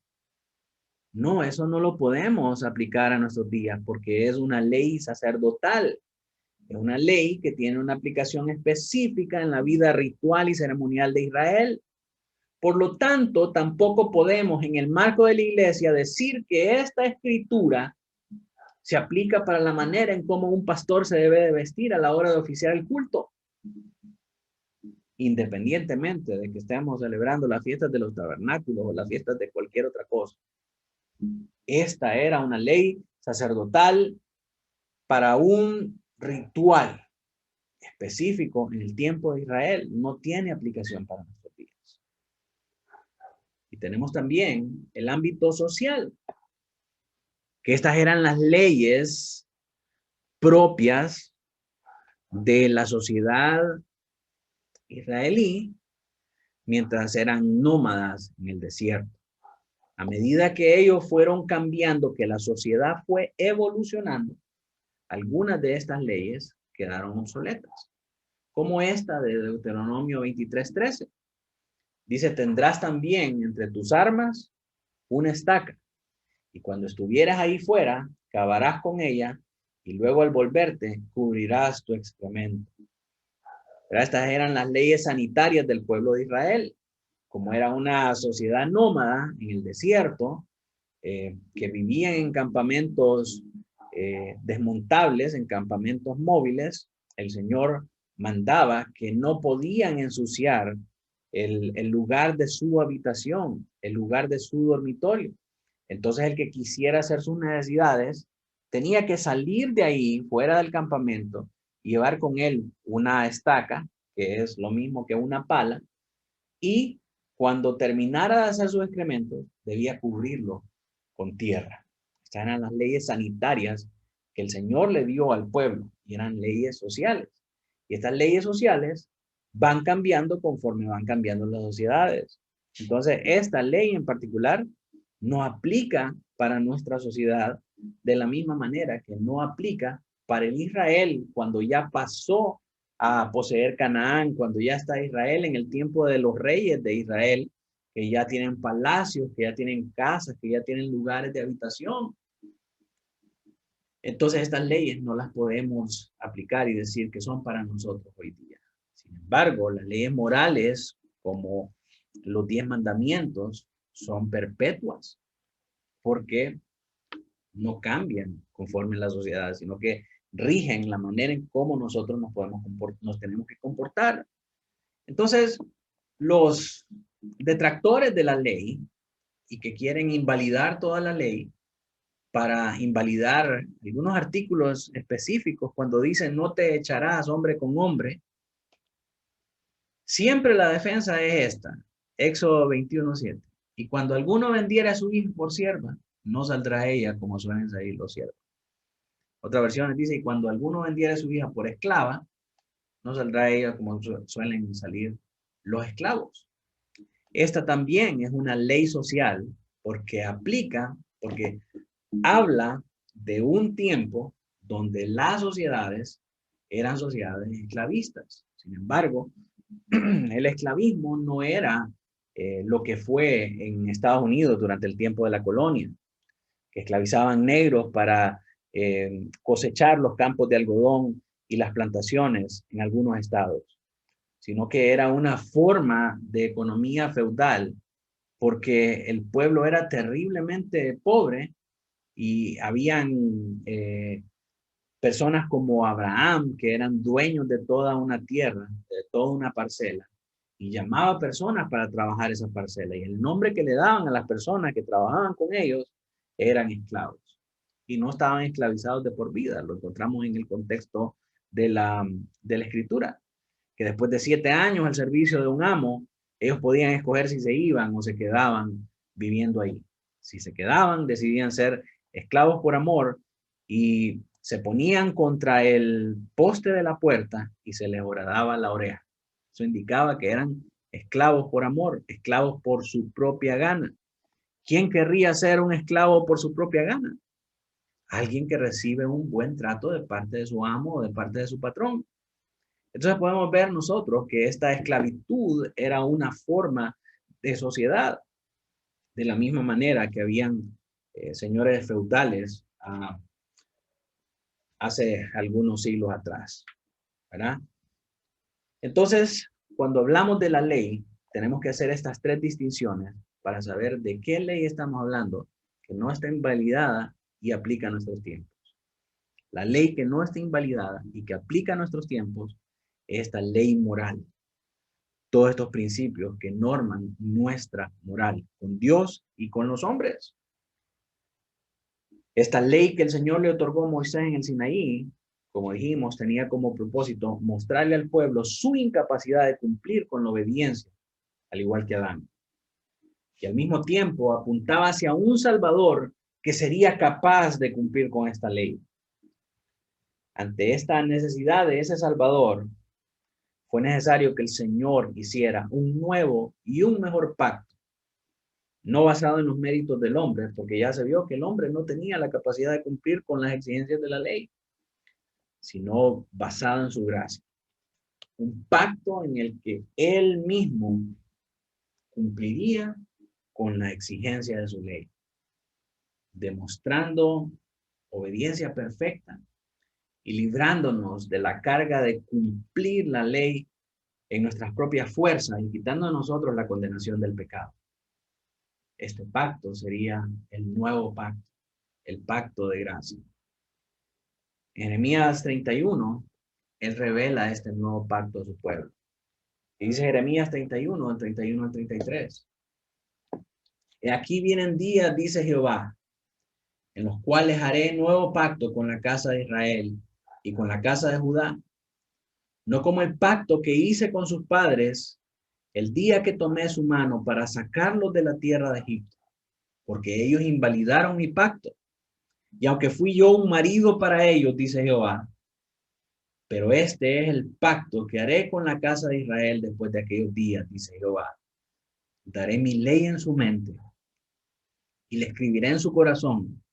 No, eso no lo podemos aplicar a nuestros días porque es una ley sacerdotal. Es una ley que tiene una aplicación específica en la vida ritual y ceremonial de Israel. Por lo tanto, tampoco podemos en el marco de la iglesia decir que esta escritura se aplica para la manera en cómo un pastor se debe de vestir a la hora de oficiar el culto. Independientemente de que estemos celebrando las fiestas de los tabernáculos o las fiestas de cualquier otra cosa. Esta era una ley sacerdotal para un ritual específico en el tiempo de Israel. No tiene aplicación para nuestros días. Y tenemos también el ámbito social, que estas eran las leyes propias de la sociedad israelí mientras eran nómadas en el desierto. A medida que ellos fueron cambiando, que la sociedad fue evolucionando, algunas de estas leyes quedaron obsoletas, como esta de Deuteronomio 23:13. Dice, tendrás también entre tus armas una estaca, y cuando estuvieras ahí fuera, cavarás con ella, y luego al volverte, cubrirás tu excremento. Pero estas eran las leyes sanitarias del pueblo de Israel. Como era una sociedad nómada en el desierto, que vivían en campamentos desmontables, en campamentos móviles, el Señor mandaba que no podían ensuciar el lugar de su habitación, el lugar de su dormitorio. Entonces el que quisiera hacer sus necesidades tenía que salir de ahí, fuera del campamento, y llevar con él una estaca, que es lo mismo que una pala, y cuando terminara de hacer sus excrementos, debía cubrirlo con tierra. Estas eran las leyes sanitarias que el Señor le dio al pueblo, y eran leyes sociales. Y estas leyes sociales van cambiando conforme van cambiando las sociedades. Entonces, esta ley en particular no aplica para nuestra sociedad de la misma manera que no aplica para el Israel cuando ya pasó a poseer Canaán, cuando ya está Israel en el tiempo de los reyes de Israel, que ya tienen palacios, que ya tienen casas, que ya tienen lugares de habitación. Entonces estas leyes no las podemos aplicar y decir que son para nosotros hoy día. Sin embargo, las leyes morales, como los 10 mandamientos, son perpetuas porque no cambian conforme la sociedad, sino que rigen la manera en cómo nosotros nos tenemos que comportar. Entonces, los detractores de la ley y que quieren invalidar toda la ley para invalidar algunos artículos específicos, cuando dicen no te echarás hombre con hombre, siempre la defensa es esta, Éxodo 21:7. Y cuando alguno vendiera a su hija por sierva, no saldrá ella como suelen salir los siervos. Otra versión dice, y cuando alguno vendiera a su hija por esclava, no saldrá ella como suelen salir los esclavos. Esta también es una ley social porque habla de un tiempo donde las sociedades eran sociedades esclavistas. Sin embargo, el esclavismo no era lo que fue en Estados Unidos durante el tiempo de la colonia, que esclavizaban negros para cosechar los campos de algodón y las plantaciones en algunos estados, sino que era una forma de economía feudal porque el pueblo era terriblemente pobre y habían personas como Abraham que eran dueños de toda una tierra, de toda una parcela, y llamaba a personas para trabajar esa parcela, y el nombre que le daban a las personas que trabajaban con ellos eran esclavos, y no estaban esclavizados de por vida. Lo encontramos en el contexto de la escritura, que después de 7 años al servicio de un amo, ellos podían escoger si se iban o se quedaban viviendo ahí. Si se quedaban, decidían ser esclavos por amor y se ponían contra el poste de la puerta y se les horadaba la oreja. Eso indicaba que eran esclavos por amor, esclavos por su propia gana. ¿Quién querría ser un esclavo por su propia gana? Alguien que recibe un buen trato de parte de su amo o de parte de su patrón. Entonces podemos ver nosotros que esta esclavitud era una forma de sociedad, de la misma manera que habían señores feudales hace algunos siglos atrás, ¿verdad? Entonces, cuando hablamos de la ley, tenemos que hacer estas tres distinciones para saber de qué ley estamos hablando, que no está invalidada y aplica a nuestros tiempos. La ley que no está invalidada y que aplica a nuestros tiempos es esta ley moral. Todos estos principios que norman nuestra moral con Dios y con los hombres. Esta ley que el Señor le otorgó a Moisés en el Sinaí, como dijimos, tenía como propósito mostrarle al pueblo su incapacidad de cumplir con la obediencia, al igual que Adán. Y al mismo tiempo apuntaba hacia un Salvador que sería capaz de cumplir con esta ley. Ante esta necesidad de ese Salvador, fue necesario que el Señor hiciera un nuevo y un mejor pacto, no basado en los méritos del hombre, porque ya se vio que el hombre no tenía la capacidad de cumplir con las exigencias de la ley, sino basado en su gracia. Un pacto en el que él mismo cumpliría con la exigencia de su ley, demostrando obediencia perfecta y librándonos de la carga de cumplir la ley en nuestras propias fuerzas y quitando a nosotros la condenación del pecado. Este pacto sería el nuevo pacto, el pacto de gracia. En Jeremías 31, él revela este nuevo pacto a su pueblo. Y dice Jeremías 31, del 31 al 33. Y aquí vienen días, dice Jehová, en los cuales haré nuevo pacto con la casa de Israel y con la casa de Judá, no como el pacto que hice con sus padres el día que tomé su mano para sacarlos de la tierra de Egipto, porque ellos invalidaron mi pacto. Y aunque fui yo un marido para ellos, dice Jehová, pero este es el pacto que haré con la casa de Israel después de aquellos días, dice Jehová. Daré mi ley en su mente y le escribiré en su corazón.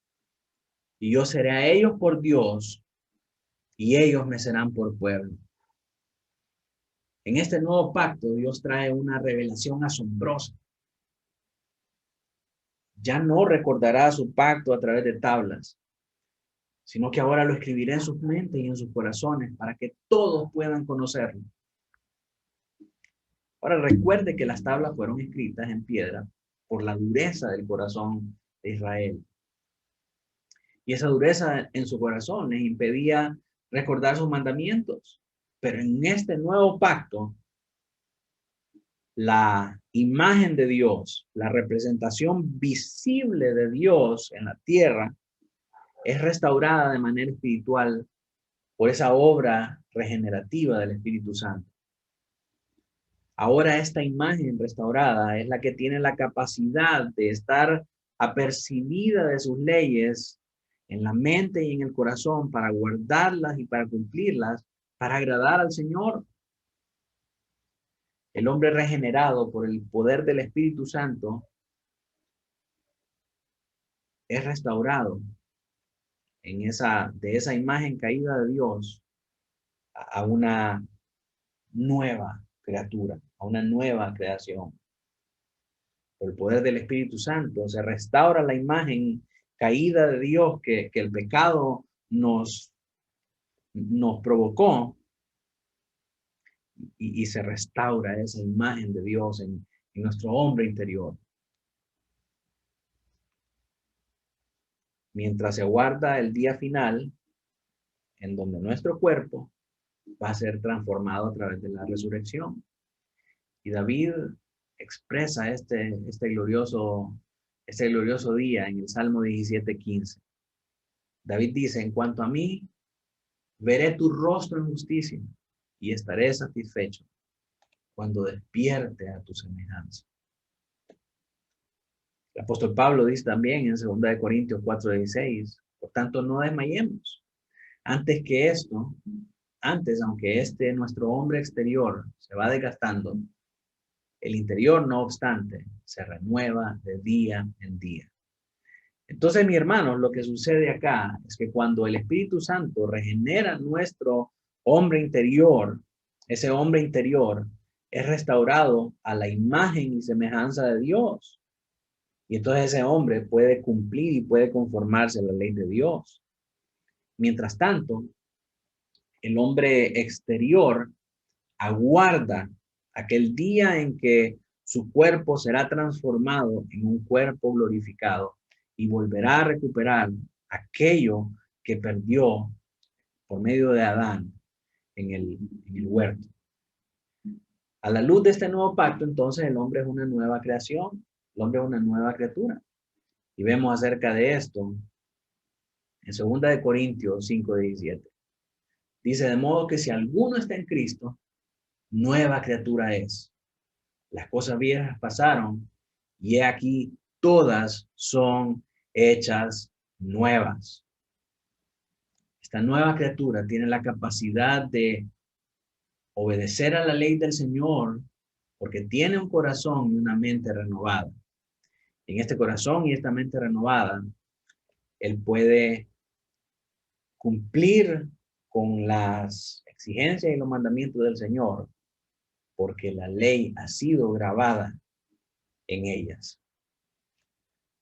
Y yo seré a ellos por Dios y ellos me serán por pueblo. En este nuevo pacto, Dios trae una revelación asombrosa. Ya no recordará su pacto a través de tablas, sino que ahora lo escribiré en sus mentes y en sus corazones para que todos puedan conocerlo. Ahora recuerde que las tablas fueron escritas en piedra por la dureza del corazón de Israel. Y esa dureza en su corazón les impedía recordar sus mandamientos. Pero en este nuevo pacto, la imagen de Dios, la representación visible de Dios en la tierra, es restaurada de manera espiritual por esa obra regenerativa del Espíritu Santo. Ahora esta imagen restaurada es la que tiene la capacidad de estar apercibida de sus leyes en la mente y en el corazón para guardarlas y para cumplirlas, para agradar al Señor. El hombre regenerado por el poder del Espíritu Santo es restaurado de esa imagen caída de Dios a una nueva criatura, a una nueva creación. Por el poder del Espíritu Santo se restaura la imagen caída de Dios que el pecado nos provocó y se restaura esa imagen de Dios en nuestro hombre interior. Mientras se aguarda el día final en donde nuestro cuerpo va a ser transformado a través de la resurrección. Y David expresa este glorioso día en el Salmo 17:15. David dice, en cuanto a mí, veré tu rostro en justicia y estaré satisfecho cuando despierte a tu semejanza. El apóstol Pablo dice también en 2 Corintios 4:16, por tanto no desmayemos. Antes, aunque nuestro hombre exterior se va desgastando, el interior, no obstante, se renueva de día en día. Entonces, mi hermano, lo que sucede acá es que cuando el Espíritu Santo regenera nuestro hombre interior, ese hombre interior es restaurado a la imagen y semejanza de Dios. Y entonces ese hombre puede cumplir y puede conformarse a la ley de Dios. Mientras tanto, el hombre exterior aguarda aquel día en que su cuerpo será transformado en un cuerpo glorificado y volverá a recuperar aquello que perdió por medio de Adán en el huerto. A la luz de este nuevo pacto, entonces el hombre es una nueva creación, el hombre es una nueva criatura. Y vemos acerca de esto en 2 Corintios 5:17. Dice, de modo que si alguno está en Cristo, nueva criatura es. Las cosas viejas pasaron y he aquí todas son hechas nuevas. Esta nueva criatura tiene la capacidad de obedecer a la ley del Señor porque tiene un corazón y una mente renovada. En este corazón y esta mente renovada, él puede cumplir con las exigencias y los mandamientos del Señor porque la ley ha sido grabada en ellas.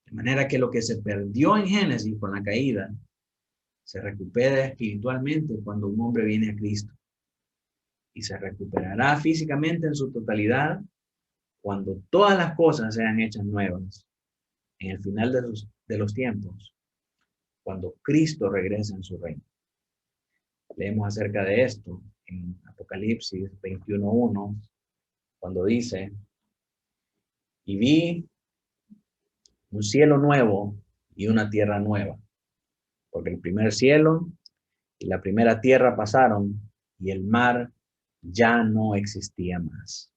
De manera que lo que se perdió en Génesis con la caída se recupera espiritualmente cuando un hombre viene a Cristo y se recuperará físicamente en su totalidad cuando todas las cosas sean hechas nuevas en el final de los tiempos, cuando Cristo regresa en su reino. Leemos acerca de esto en Apocalipsis 21:1, cuando dice, y vi un cielo nuevo y una tierra nueva, porque el primer cielo y la primera tierra pasaron y el mar ya no existía más.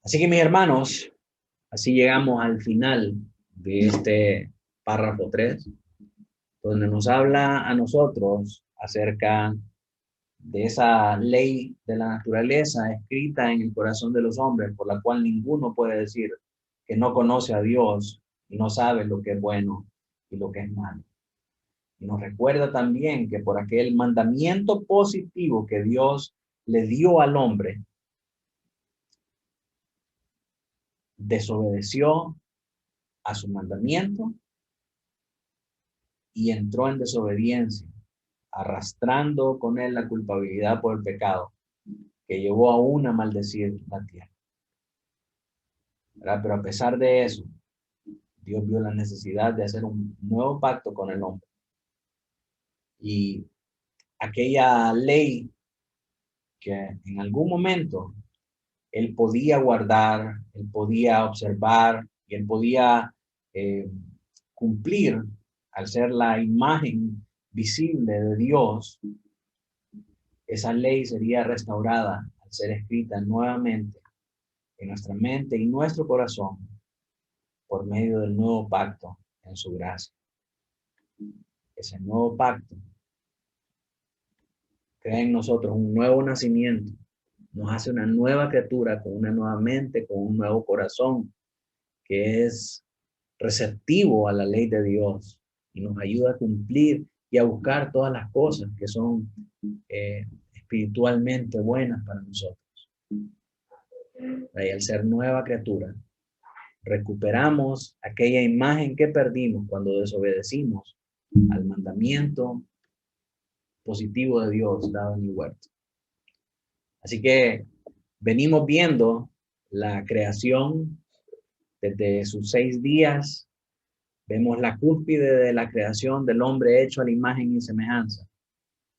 Así que mis hermanos, así llegamos al final de este párrafo 3, donde nos habla a nosotros acerca de esa ley de la naturaleza escrita en el corazón de los hombres, por la cual ninguno puede decir que no conoce a Dios y no sabe lo que es bueno y lo que es malo. Y nos recuerda también que por aquel mandamiento positivo que Dios le dio al hombre, desobedeció a su mandamiento y entró en desobediencia, arrastrando con él la culpabilidad por el pecado que llevó aún a maldecir la tierra. ¿Verdad? Pero a pesar de eso, Dios vio la necesidad de hacer un nuevo pacto con el hombre. Y aquella ley que en algún momento él podía guardar, él podía observar y él podía cumplir al ser la imagen visible de Dios, esa ley sería restaurada al ser escrita nuevamente en nuestra mente y nuestro corazón por medio del nuevo pacto en su gracia. Ese nuevo pacto crea en nosotros un nuevo nacimiento, nos hace una nueva criatura con una nueva mente, con un nuevo corazón que es receptivo a la ley de Dios y nos ayuda a cumplir y a buscar todas las cosas que son espiritualmente buenas para nosotros. Y al ser nueva criatura, recuperamos aquella imagen que perdimos cuando desobedecimos al mandamiento positivo de Dios dado en el huerto. Así que venimos viendo la creación desde sus 6 días. Vemos la cúspide de la creación del hombre hecho a la imagen y semejanza.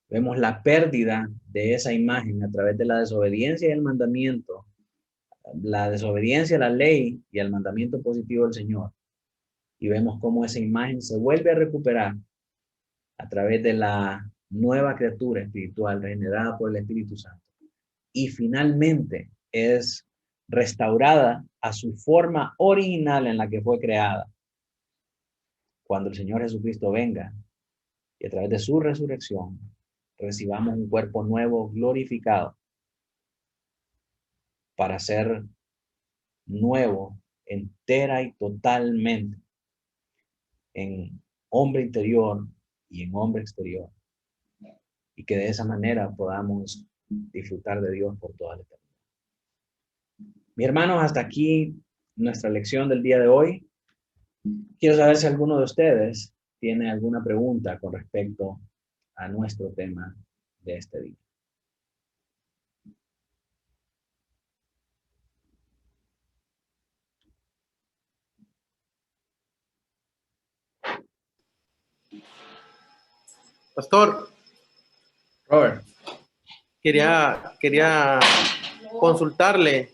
Vemos la pérdida de esa imagen a través de la desobediencia y el mandamiento, la desobediencia a la ley y al mandamiento positivo del Señor. Y vemos cómo esa imagen se vuelve a recuperar a través de la nueva criatura espiritual regenerada por el Espíritu Santo. Y finalmente es restaurada a su forma original en la que fue creada cuando el Señor Jesucristo venga y a través de su resurrección recibamos un cuerpo nuevo glorificado para ser nuevo entera y totalmente en hombre interior y en hombre exterior, y que de esa manera podamos disfrutar de Dios por toda la eternidad. Mis hermanos, hasta aquí nuestra lección del día de hoy. Quiero saber si alguno de ustedes tiene alguna pregunta con respecto a nuestro tema de este día. Pastor, Robert. quería consultarle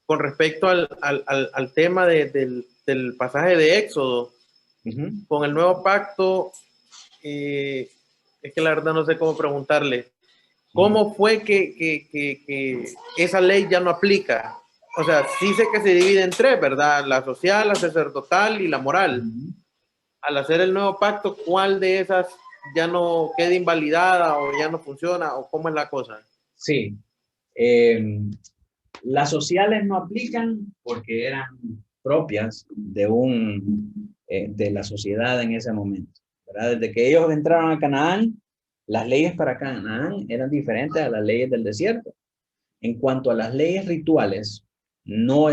con respecto al tema del pasaje de Éxodo. Con el nuevo pacto, es que la verdad no sé cómo preguntarle. ¿Cómo fue que esa ley ya no aplica? O sea, sí sé que se divide en tres, ¿verdad? La social, la sacerdotal y la moral. Al hacer el nuevo pacto, ¿cuál de esas ya no queda invalidada o ya no funciona? ¿O cómo es la cosa? Sí. Las sociales no aplican porque eran propias de la sociedad en ese momento, ¿verdad? Desde que ellos entraron a Canaán, las leyes para Canaán eran diferentes a las leyes del desierto. En cuanto a las leyes rituales, no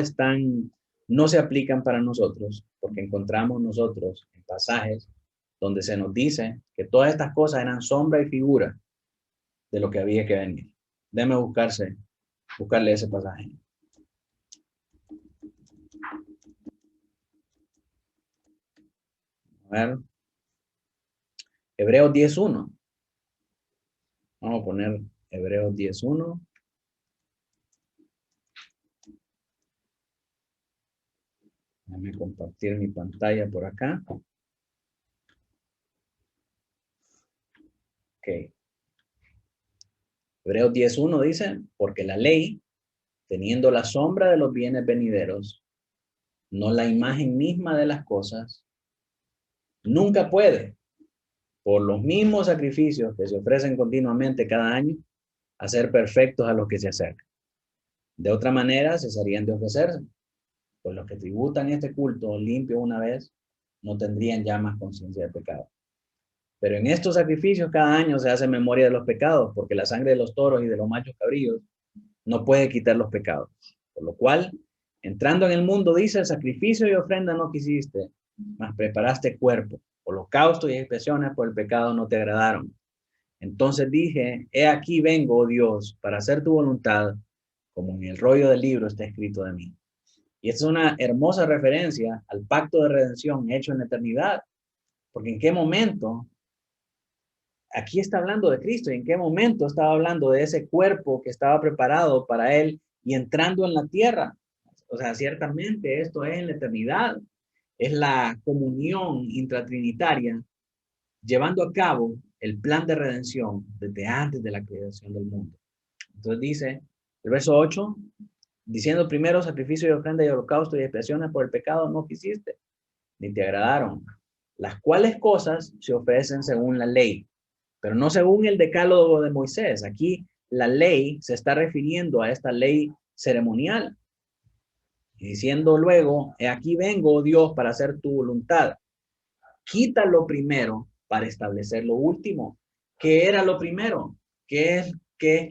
se aplican para nosotros, porque encontramos nosotros en pasajes donde se nos dice que todas estas cosas eran sombra y figura de lo que había que venir. Déjame buscarle ese pasaje. A ver. Hebreos 10:1. Vamos a poner Hebreos 10:1. Déjame compartir mi pantalla por acá. Ok. Hebreos 10:1 dice, porque la ley, teniendo la sombra de los bienes venideros, no la imagen misma de las cosas, nunca puede, por los mismos sacrificios que se ofrecen continuamente cada año, hacer perfectos a los que se acercan. De otra manera, cesarían de ofrecerse, pues los que tributan este culto limpio una vez, no tendrían ya más conciencia de pecado. Pero en estos sacrificios cada año se hace memoria de los pecados, porque la sangre de los toros y de los machos cabríos no puede quitar los pecados. Por lo cual, entrando en el mundo, dice, sacrificio y ofrenda no quisiste, mas preparaste cuerpo. Holocausto y expiaciones por el pecado no te agradaron. Entonces dije, he aquí vengo, oh Dios, para hacer tu voluntad, como en el rollo del libro está escrito de mí. Y esta es una hermosa referencia al pacto de redención hecho en la eternidad. Porque en qué momento, aquí está hablando de Cristo, y en qué momento estaba hablando de ese cuerpo que estaba preparado para él y entrando en la tierra. O sea, ciertamente esto es en la eternidad, es la comunión intratrinitaria llevando a cabo el plan de redención desde antes de la creación del mundo. Entonces dice, el verso 8, diciendo primero sacrificio y ofrenda y holocausto y expiaciones por el pecado no quisiste, ni te agradaron, las cuales cosas se ofrecen según la ley, pero no según el decálogo de Moisés. Aquí la ley se está refiriendo a esta ley ceremonial. Y diciendo luego, he aquí vengo, oh Dios, para hacer tu voluntad. Quita lo primero para establecer lo último. ¿Qué era lo primero? ¿Qué es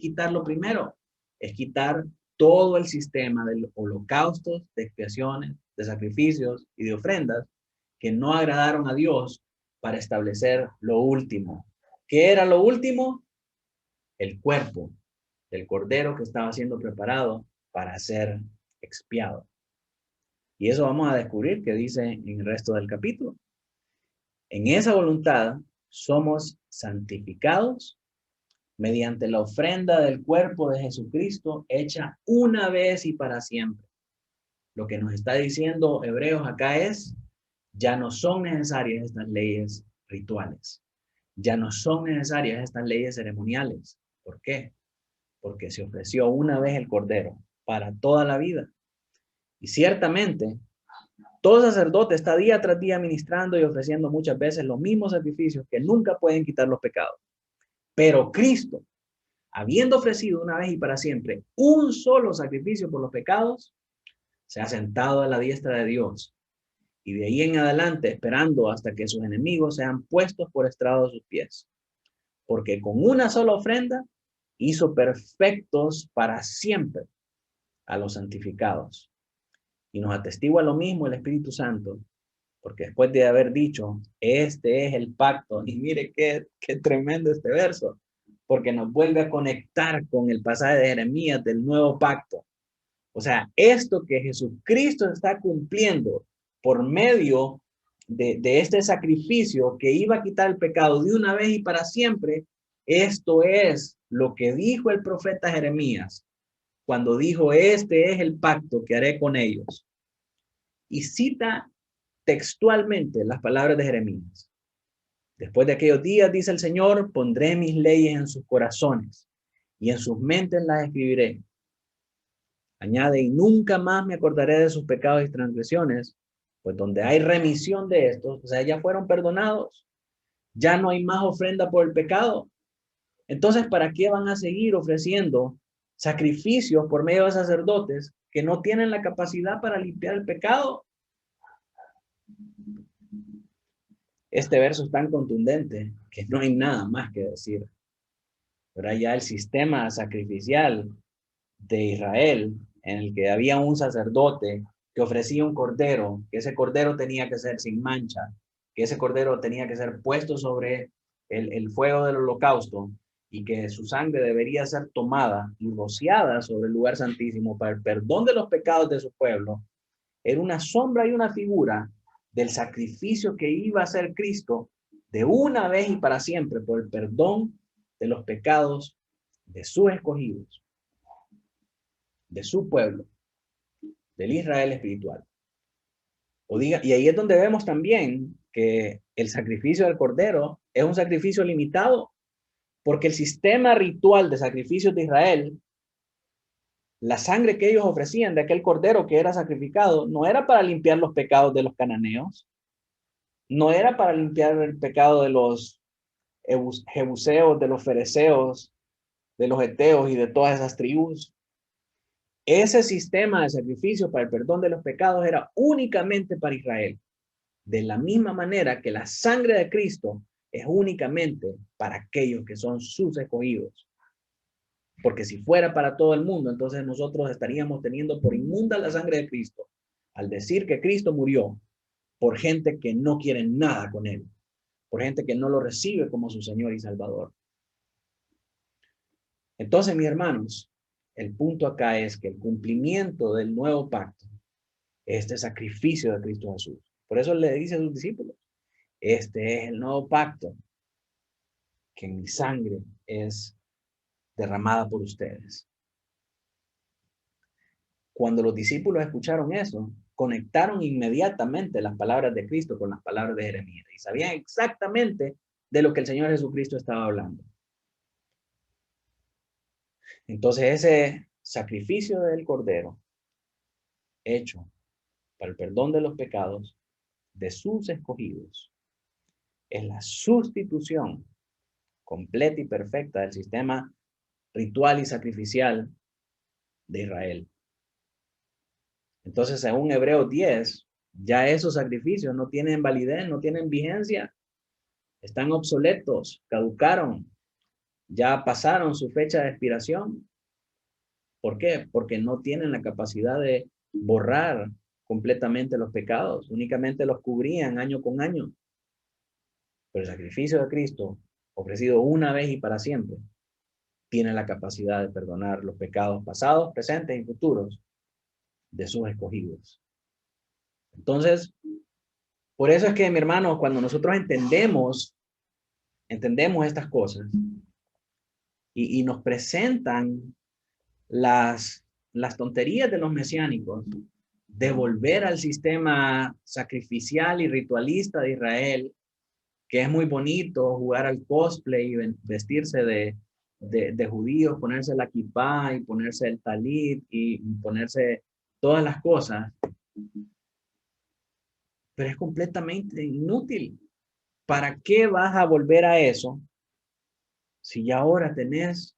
quitar lo primero? Es quitar todo el sistema de holocaustos, de expiaciones, de sacrificios y de ofrendas que no agradaron a Dios para establecer lo último. ¿Qué era lo último? El cuerpo del cordero que estaba siendo preparado para ser expiado. Y eso vamos a descubrir que dice en el resto del capítulo. En esa voluntad somos santificados mediante la ofrenda del cuerpo de Jesucristo hecha una vez y para siempre. Lo que nos está diciendo Hebreos acá es, ya no son necesarias estas leyes rituales. Ya no son necesarias estas leyes ceremoniales. ¿Por qué? Porque se ofreció una vez el Cordero para toda la vida. Y ciertamente, todo sacerdote está día tras día ministrando y ofreciendo muchas veces los mismos sacrificios que nunca pueden quitar los pecados. Pero Cristo, habiendo ofrecido una vez y para siempre un solo sacrificio por los pecados, se ha sentado a la diestra de Dios. Y de ahí en adelante esperando hasta que sus enemigos sean puestos por estrado de sus pies. Porque con una sola ofrenda hizo perfectos para siempre a los santificados. Y nos atestigua lo mismo el Espíritu Santo, porque después de haber dicho, este es el pacto, y mire qué tremendo este verso, porque nos vuelve a conectar con el pasaje de Jeremías del nuevo pacto. O sea, esto que Jesucristo está cumpliendo por medio de este sacrificio que iba a quitar el pecado de una vez y para siempre, esto es lo que dijo el profeta Jeremías cuando dijo, este es el pacto que haré con ellos. Y cita textualmente las palabras de Jeremías. Después de aquellos días, dice el Señor, pondré mis leyes en sus corazones y en sus mentes las escribiré. Añade, y nunca más me acordaré de sus pecados y transgresiones, pues donde hay remisión de estos, o sea, ya fueron perdonados, ya no hay más ofrenda por el pecado. Entonces, ¿para qué van a seguir ofreciendo sacrificios por medio de sacerdotes que no tienen la capacidad para limpiar el pecado? Este verso es tan contundente que no hay nada más que decir. Pero ya el sistema sacrificial de Israel, en el que había un sacerdote que ofrecía un cordero, que ese cordero tenía que ser sin mancha, que ese cordero tenía que ser puesto sobre el fuego del holocausto y que su sangre debería ser tomada y rociada sobre el lugar santísimo para el perdón de los pecados de su pueblo, era una sombra y una figura del sacrificio que iba a hacer Cristo de una vez y para siempre por el perdón de los pecados de sus escogidos, de su pueblo, del Israel espiritual. Y ahí es donde vemos también que el sacrificio del cordero es un sacrificio limitado, porque el sistema ritual de sacrificios de Israel, la sangre que ellos ofrecían de aquel cordero que era sacrificado, no era para limpiar los pecados de los cananeos, no era para limpiar el pecado de los jebuseos, de los fereceos, de los heteos y de todas esas tribus. Ese sistema de sacrificio para el perdón de los pecados era únicamente para Israel. De la misma manera que la sangre de Cristo es únicamente para aquellos que son sus escogidos. Porque si fuera para todo el mundo, entonces nosotros estaríamos teniendo por inmunda la sangre de Cristo, al decir que Cristo murió por gente que no quiere nada con él, por gente que no lo recibe como su Señor y Salvador. Entonces, mis hermanos, el punto acá es que el cumplimiento del nuevo pacto es este sacrificio de Cristo Jesús. Por eso le dice a sus discípulos, este es el nuevo pacto, que mi sangre es derramada por ustedes. Cuando los discípulos escucharon eso, conectaron inmediatamente las palabras de Cristo con las palabras de Jeremías y sabían exactamente de lo que el Señor Jesucristo estaba hablando. Entonces ese sacrificio del Cordero hecho para el perdón de los pecados de sus escogidos es la sustitución completa y perfecta del sistema ritual y sacrificial de Israel. Entonces, según Hebreos 10, ya esos sacrificios no tienen validez, no tienen vigencia, están obsoletos, caducaron, ya pasaron su fecha de expiración. ¿Por qué? Porque no tienen la capacidad de borrar completamente los pecados, únicamente los cubrían año con año. Pero el sacrificio de Cristo, ofrecido una vez y para siempre, tiene la capacidad de perdonar los pecados pasados, presentes y futuros de sus escogidos. Entonces, por eso es que, mi hermano, cuando nosotros entendemos estas cosas y nos presentan las tonterías de los mesiánicos de volver al sistema sacrificial y ritualista de Israel, que es muy bonito jugar al cosplay y vestirse de judíos, ponerse la kipá y ponerse el talit y ponerse todas las cosas, pero es completamente inútil. ¿Para qué vas a volver a eso si ya ahora tenés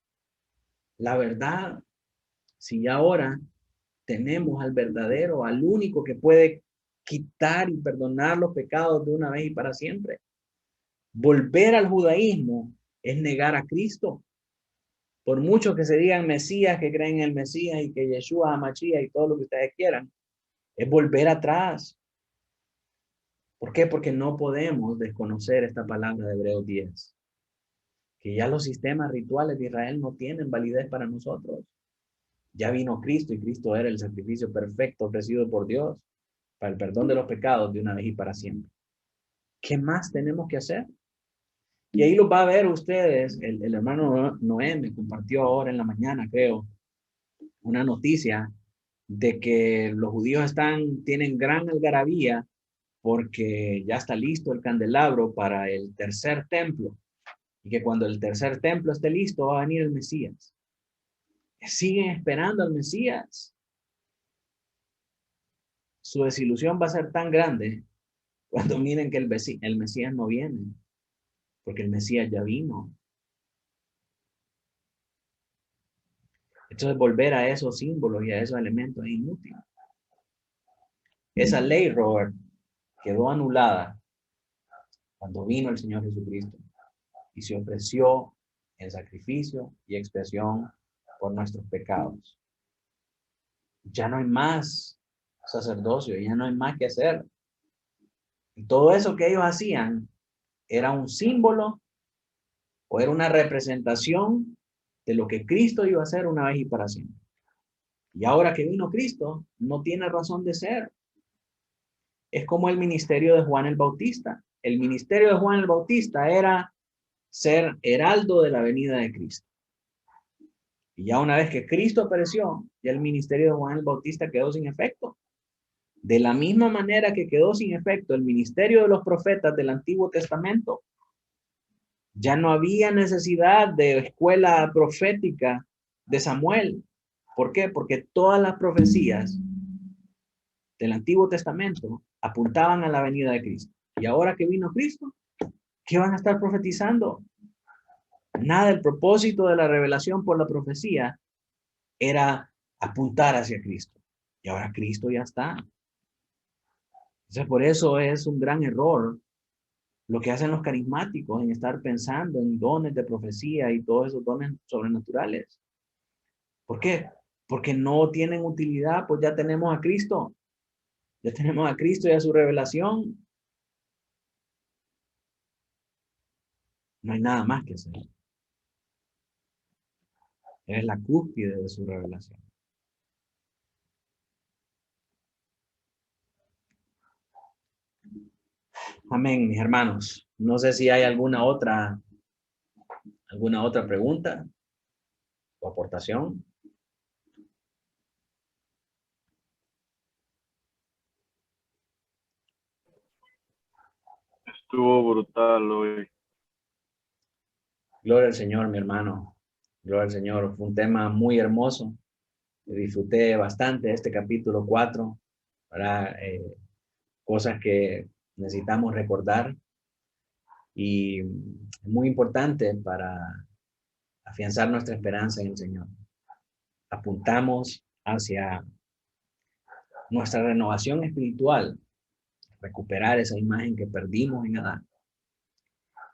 la verdad? Si ya ahora tenemos al verdadero, al único que puede quitar y perdonar los pecados de una vez y para siempre. Volver al judaísmo es negar a Cristo. Por mucho que se digan Mesías, que creen en el Mesías y que Yeshua, Mashiach y todo lo que ustedes quieran, es volver atrás. ¿Por qué? Porque no podemos desconocer esta palabra de Hebreos 10, que ya los sistemas rituales de Israel no tienen validez para nosotros. Ya vino Cristo y Cristo era el sacrificio perfecto ofrecido por Dios para el perdón de los pecados de una vez y para siempre. ¿Qué más tenemos que hacer? Y ahí lo va a ver ustedes. El hermano Noé me compartió ahora en la mañana, creo, una noticia de que los judíos tienen gran algarabía porque ya está listo el candelabro para el tercer templo y que cuando el tercer templo esté listo va a venir el Mesías. Siguen esperando al Mesías. Su desilusión va a ser tan grande cuando miren que el Mesías no viene, porque el Mesías ya vino. Entonces volver a esos símbolos y a esos elementos es inútil. Esa ley, Robert, quedó anulada cuando vino el Señor Jesucristo y se ofreció en sacrificio y expiación por nuestros pecados. Ya no hay más sacerdocio, ya no hay más que hacer. Y todo eso que ellos hacían era un símbolo o era una representación de lo que Cristo iba a hacer una vez y para siempre. Y ahora que vino Cristo, no tiene razón de ser. Es como el ministerio de Juan el Bautista. El ministerio de Juan el Bautista era ser heraldo de la venida de Cristo. Y ya una vez que Cristo apareció, ya el ministerio de Juan el Bautista quedó sin efecto. De la misma manera que quedó sin efecto el ministerio de los profetas del Antiguo Testamento, ya no había necesidad de escuela profética de Samuel. ¿Por qué? Porque todas las profecías del Antiguo Testamento apuntaban a la venida de Cristo. Y ahora que vino Cristo, ¿qué van a estar profetizando? Nada, el propósito de la revelación por la profecía era apuntar hacia Cristo. Y ahora Cristo ya está. Entonces, por eso es un gran error lo que hacen los carismáticos en estar pensando en dones de profecía y todos esos dones sobrenaturales. ¿Por qué? Porque no tienen utilidad, pues ya tenemos a Cristo. Ya tenemos a Cristo y a su revelación. No hay nada más que hacer. Es la cúspide de su revelación. Amén, mis hermanos. No sé si hay alguna otra pregunta o aportación. Estuvo brutal hoy. Gloria al Señor, mi hermano. Gloria al Señor. Fue un tema muy hermoso. Disfruté bastante este capítulo 4. ¿Verdad? Cosas que necesitamos recordar y es muy importante para afianzar nuestra esperanza en el Señor. Apuntamos hacia nuestra renovación espiritual, recuperar esa imagen que perdimos en Adán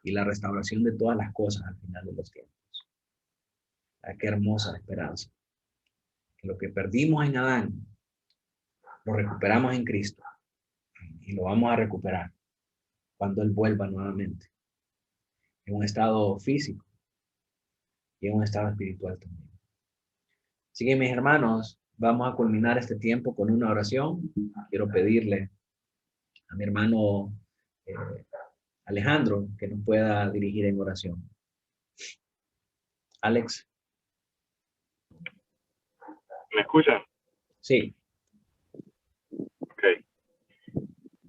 y la restauración de todas las cosas al final de los tiempos. Qué hermosa esperanza. Que lo que perdimos en Adán, lo recuperamos en Cristo y lo vamos a recuperar cuando Él vuelva nuevamente en un estado físico y en un estado espiritual también. Así que mis hermanos, vamos a culminar este tiempo con una oración. Quiero pedirle a mi hermano Alejandro que nos pueda dirigir en oración. Alex. ¿Me escuchan? Sí. Ok.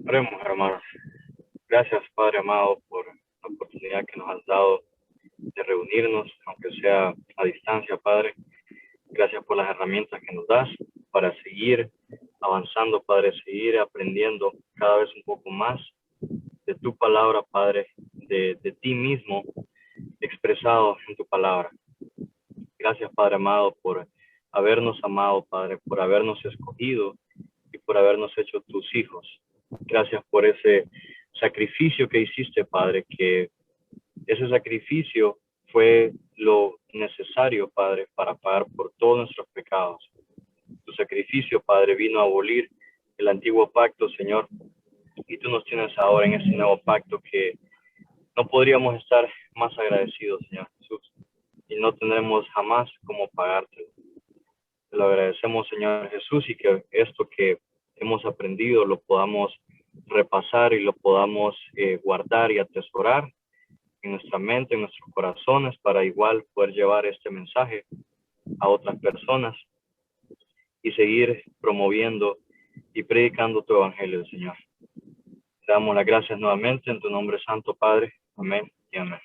Oremos, hermanos. Gracias, Padre amado, por la oportunidad que nos has dado de reunirnos, aunque sea a distancia, Padre. Gracias por las herramientas que nos das para seguir avanzando, Padre, seguir aprendiendo cada vez un poco más de tu palabra, Padre, de ti mismo expresado en tu palabra. Gracias, Padre amado, por habernos amado, Padre, por habernos escogido y por habernos hecho tus hijos. Gracias por ese sacrificio que hiciste, Padre, que ese sacrificio fue lo necesario, Padre, para pagar por todos nuestros pecados. Tu sacrificio, Padre, vino a abolir el antiguo pacto, Señor, y tú nos tienes ahora en ese nuevo pacto que no podríamos estar más agradecidos, Señor Jesús, y no tendremos jamás cómo pagártelo. Te lo agradecemos, Señor Jesús, y que esto que hemos aprendido lo podamos repasar y lo podamos guardar y atesorar en nuestra mente, en nuestros corazones, para igual poder llevar este mensaje a otras personas y seguir promoviendo y predicando tu evangelio, Señor. Te damos las gracias nuevamente en tu nombre santo, Padre. Amén y amén.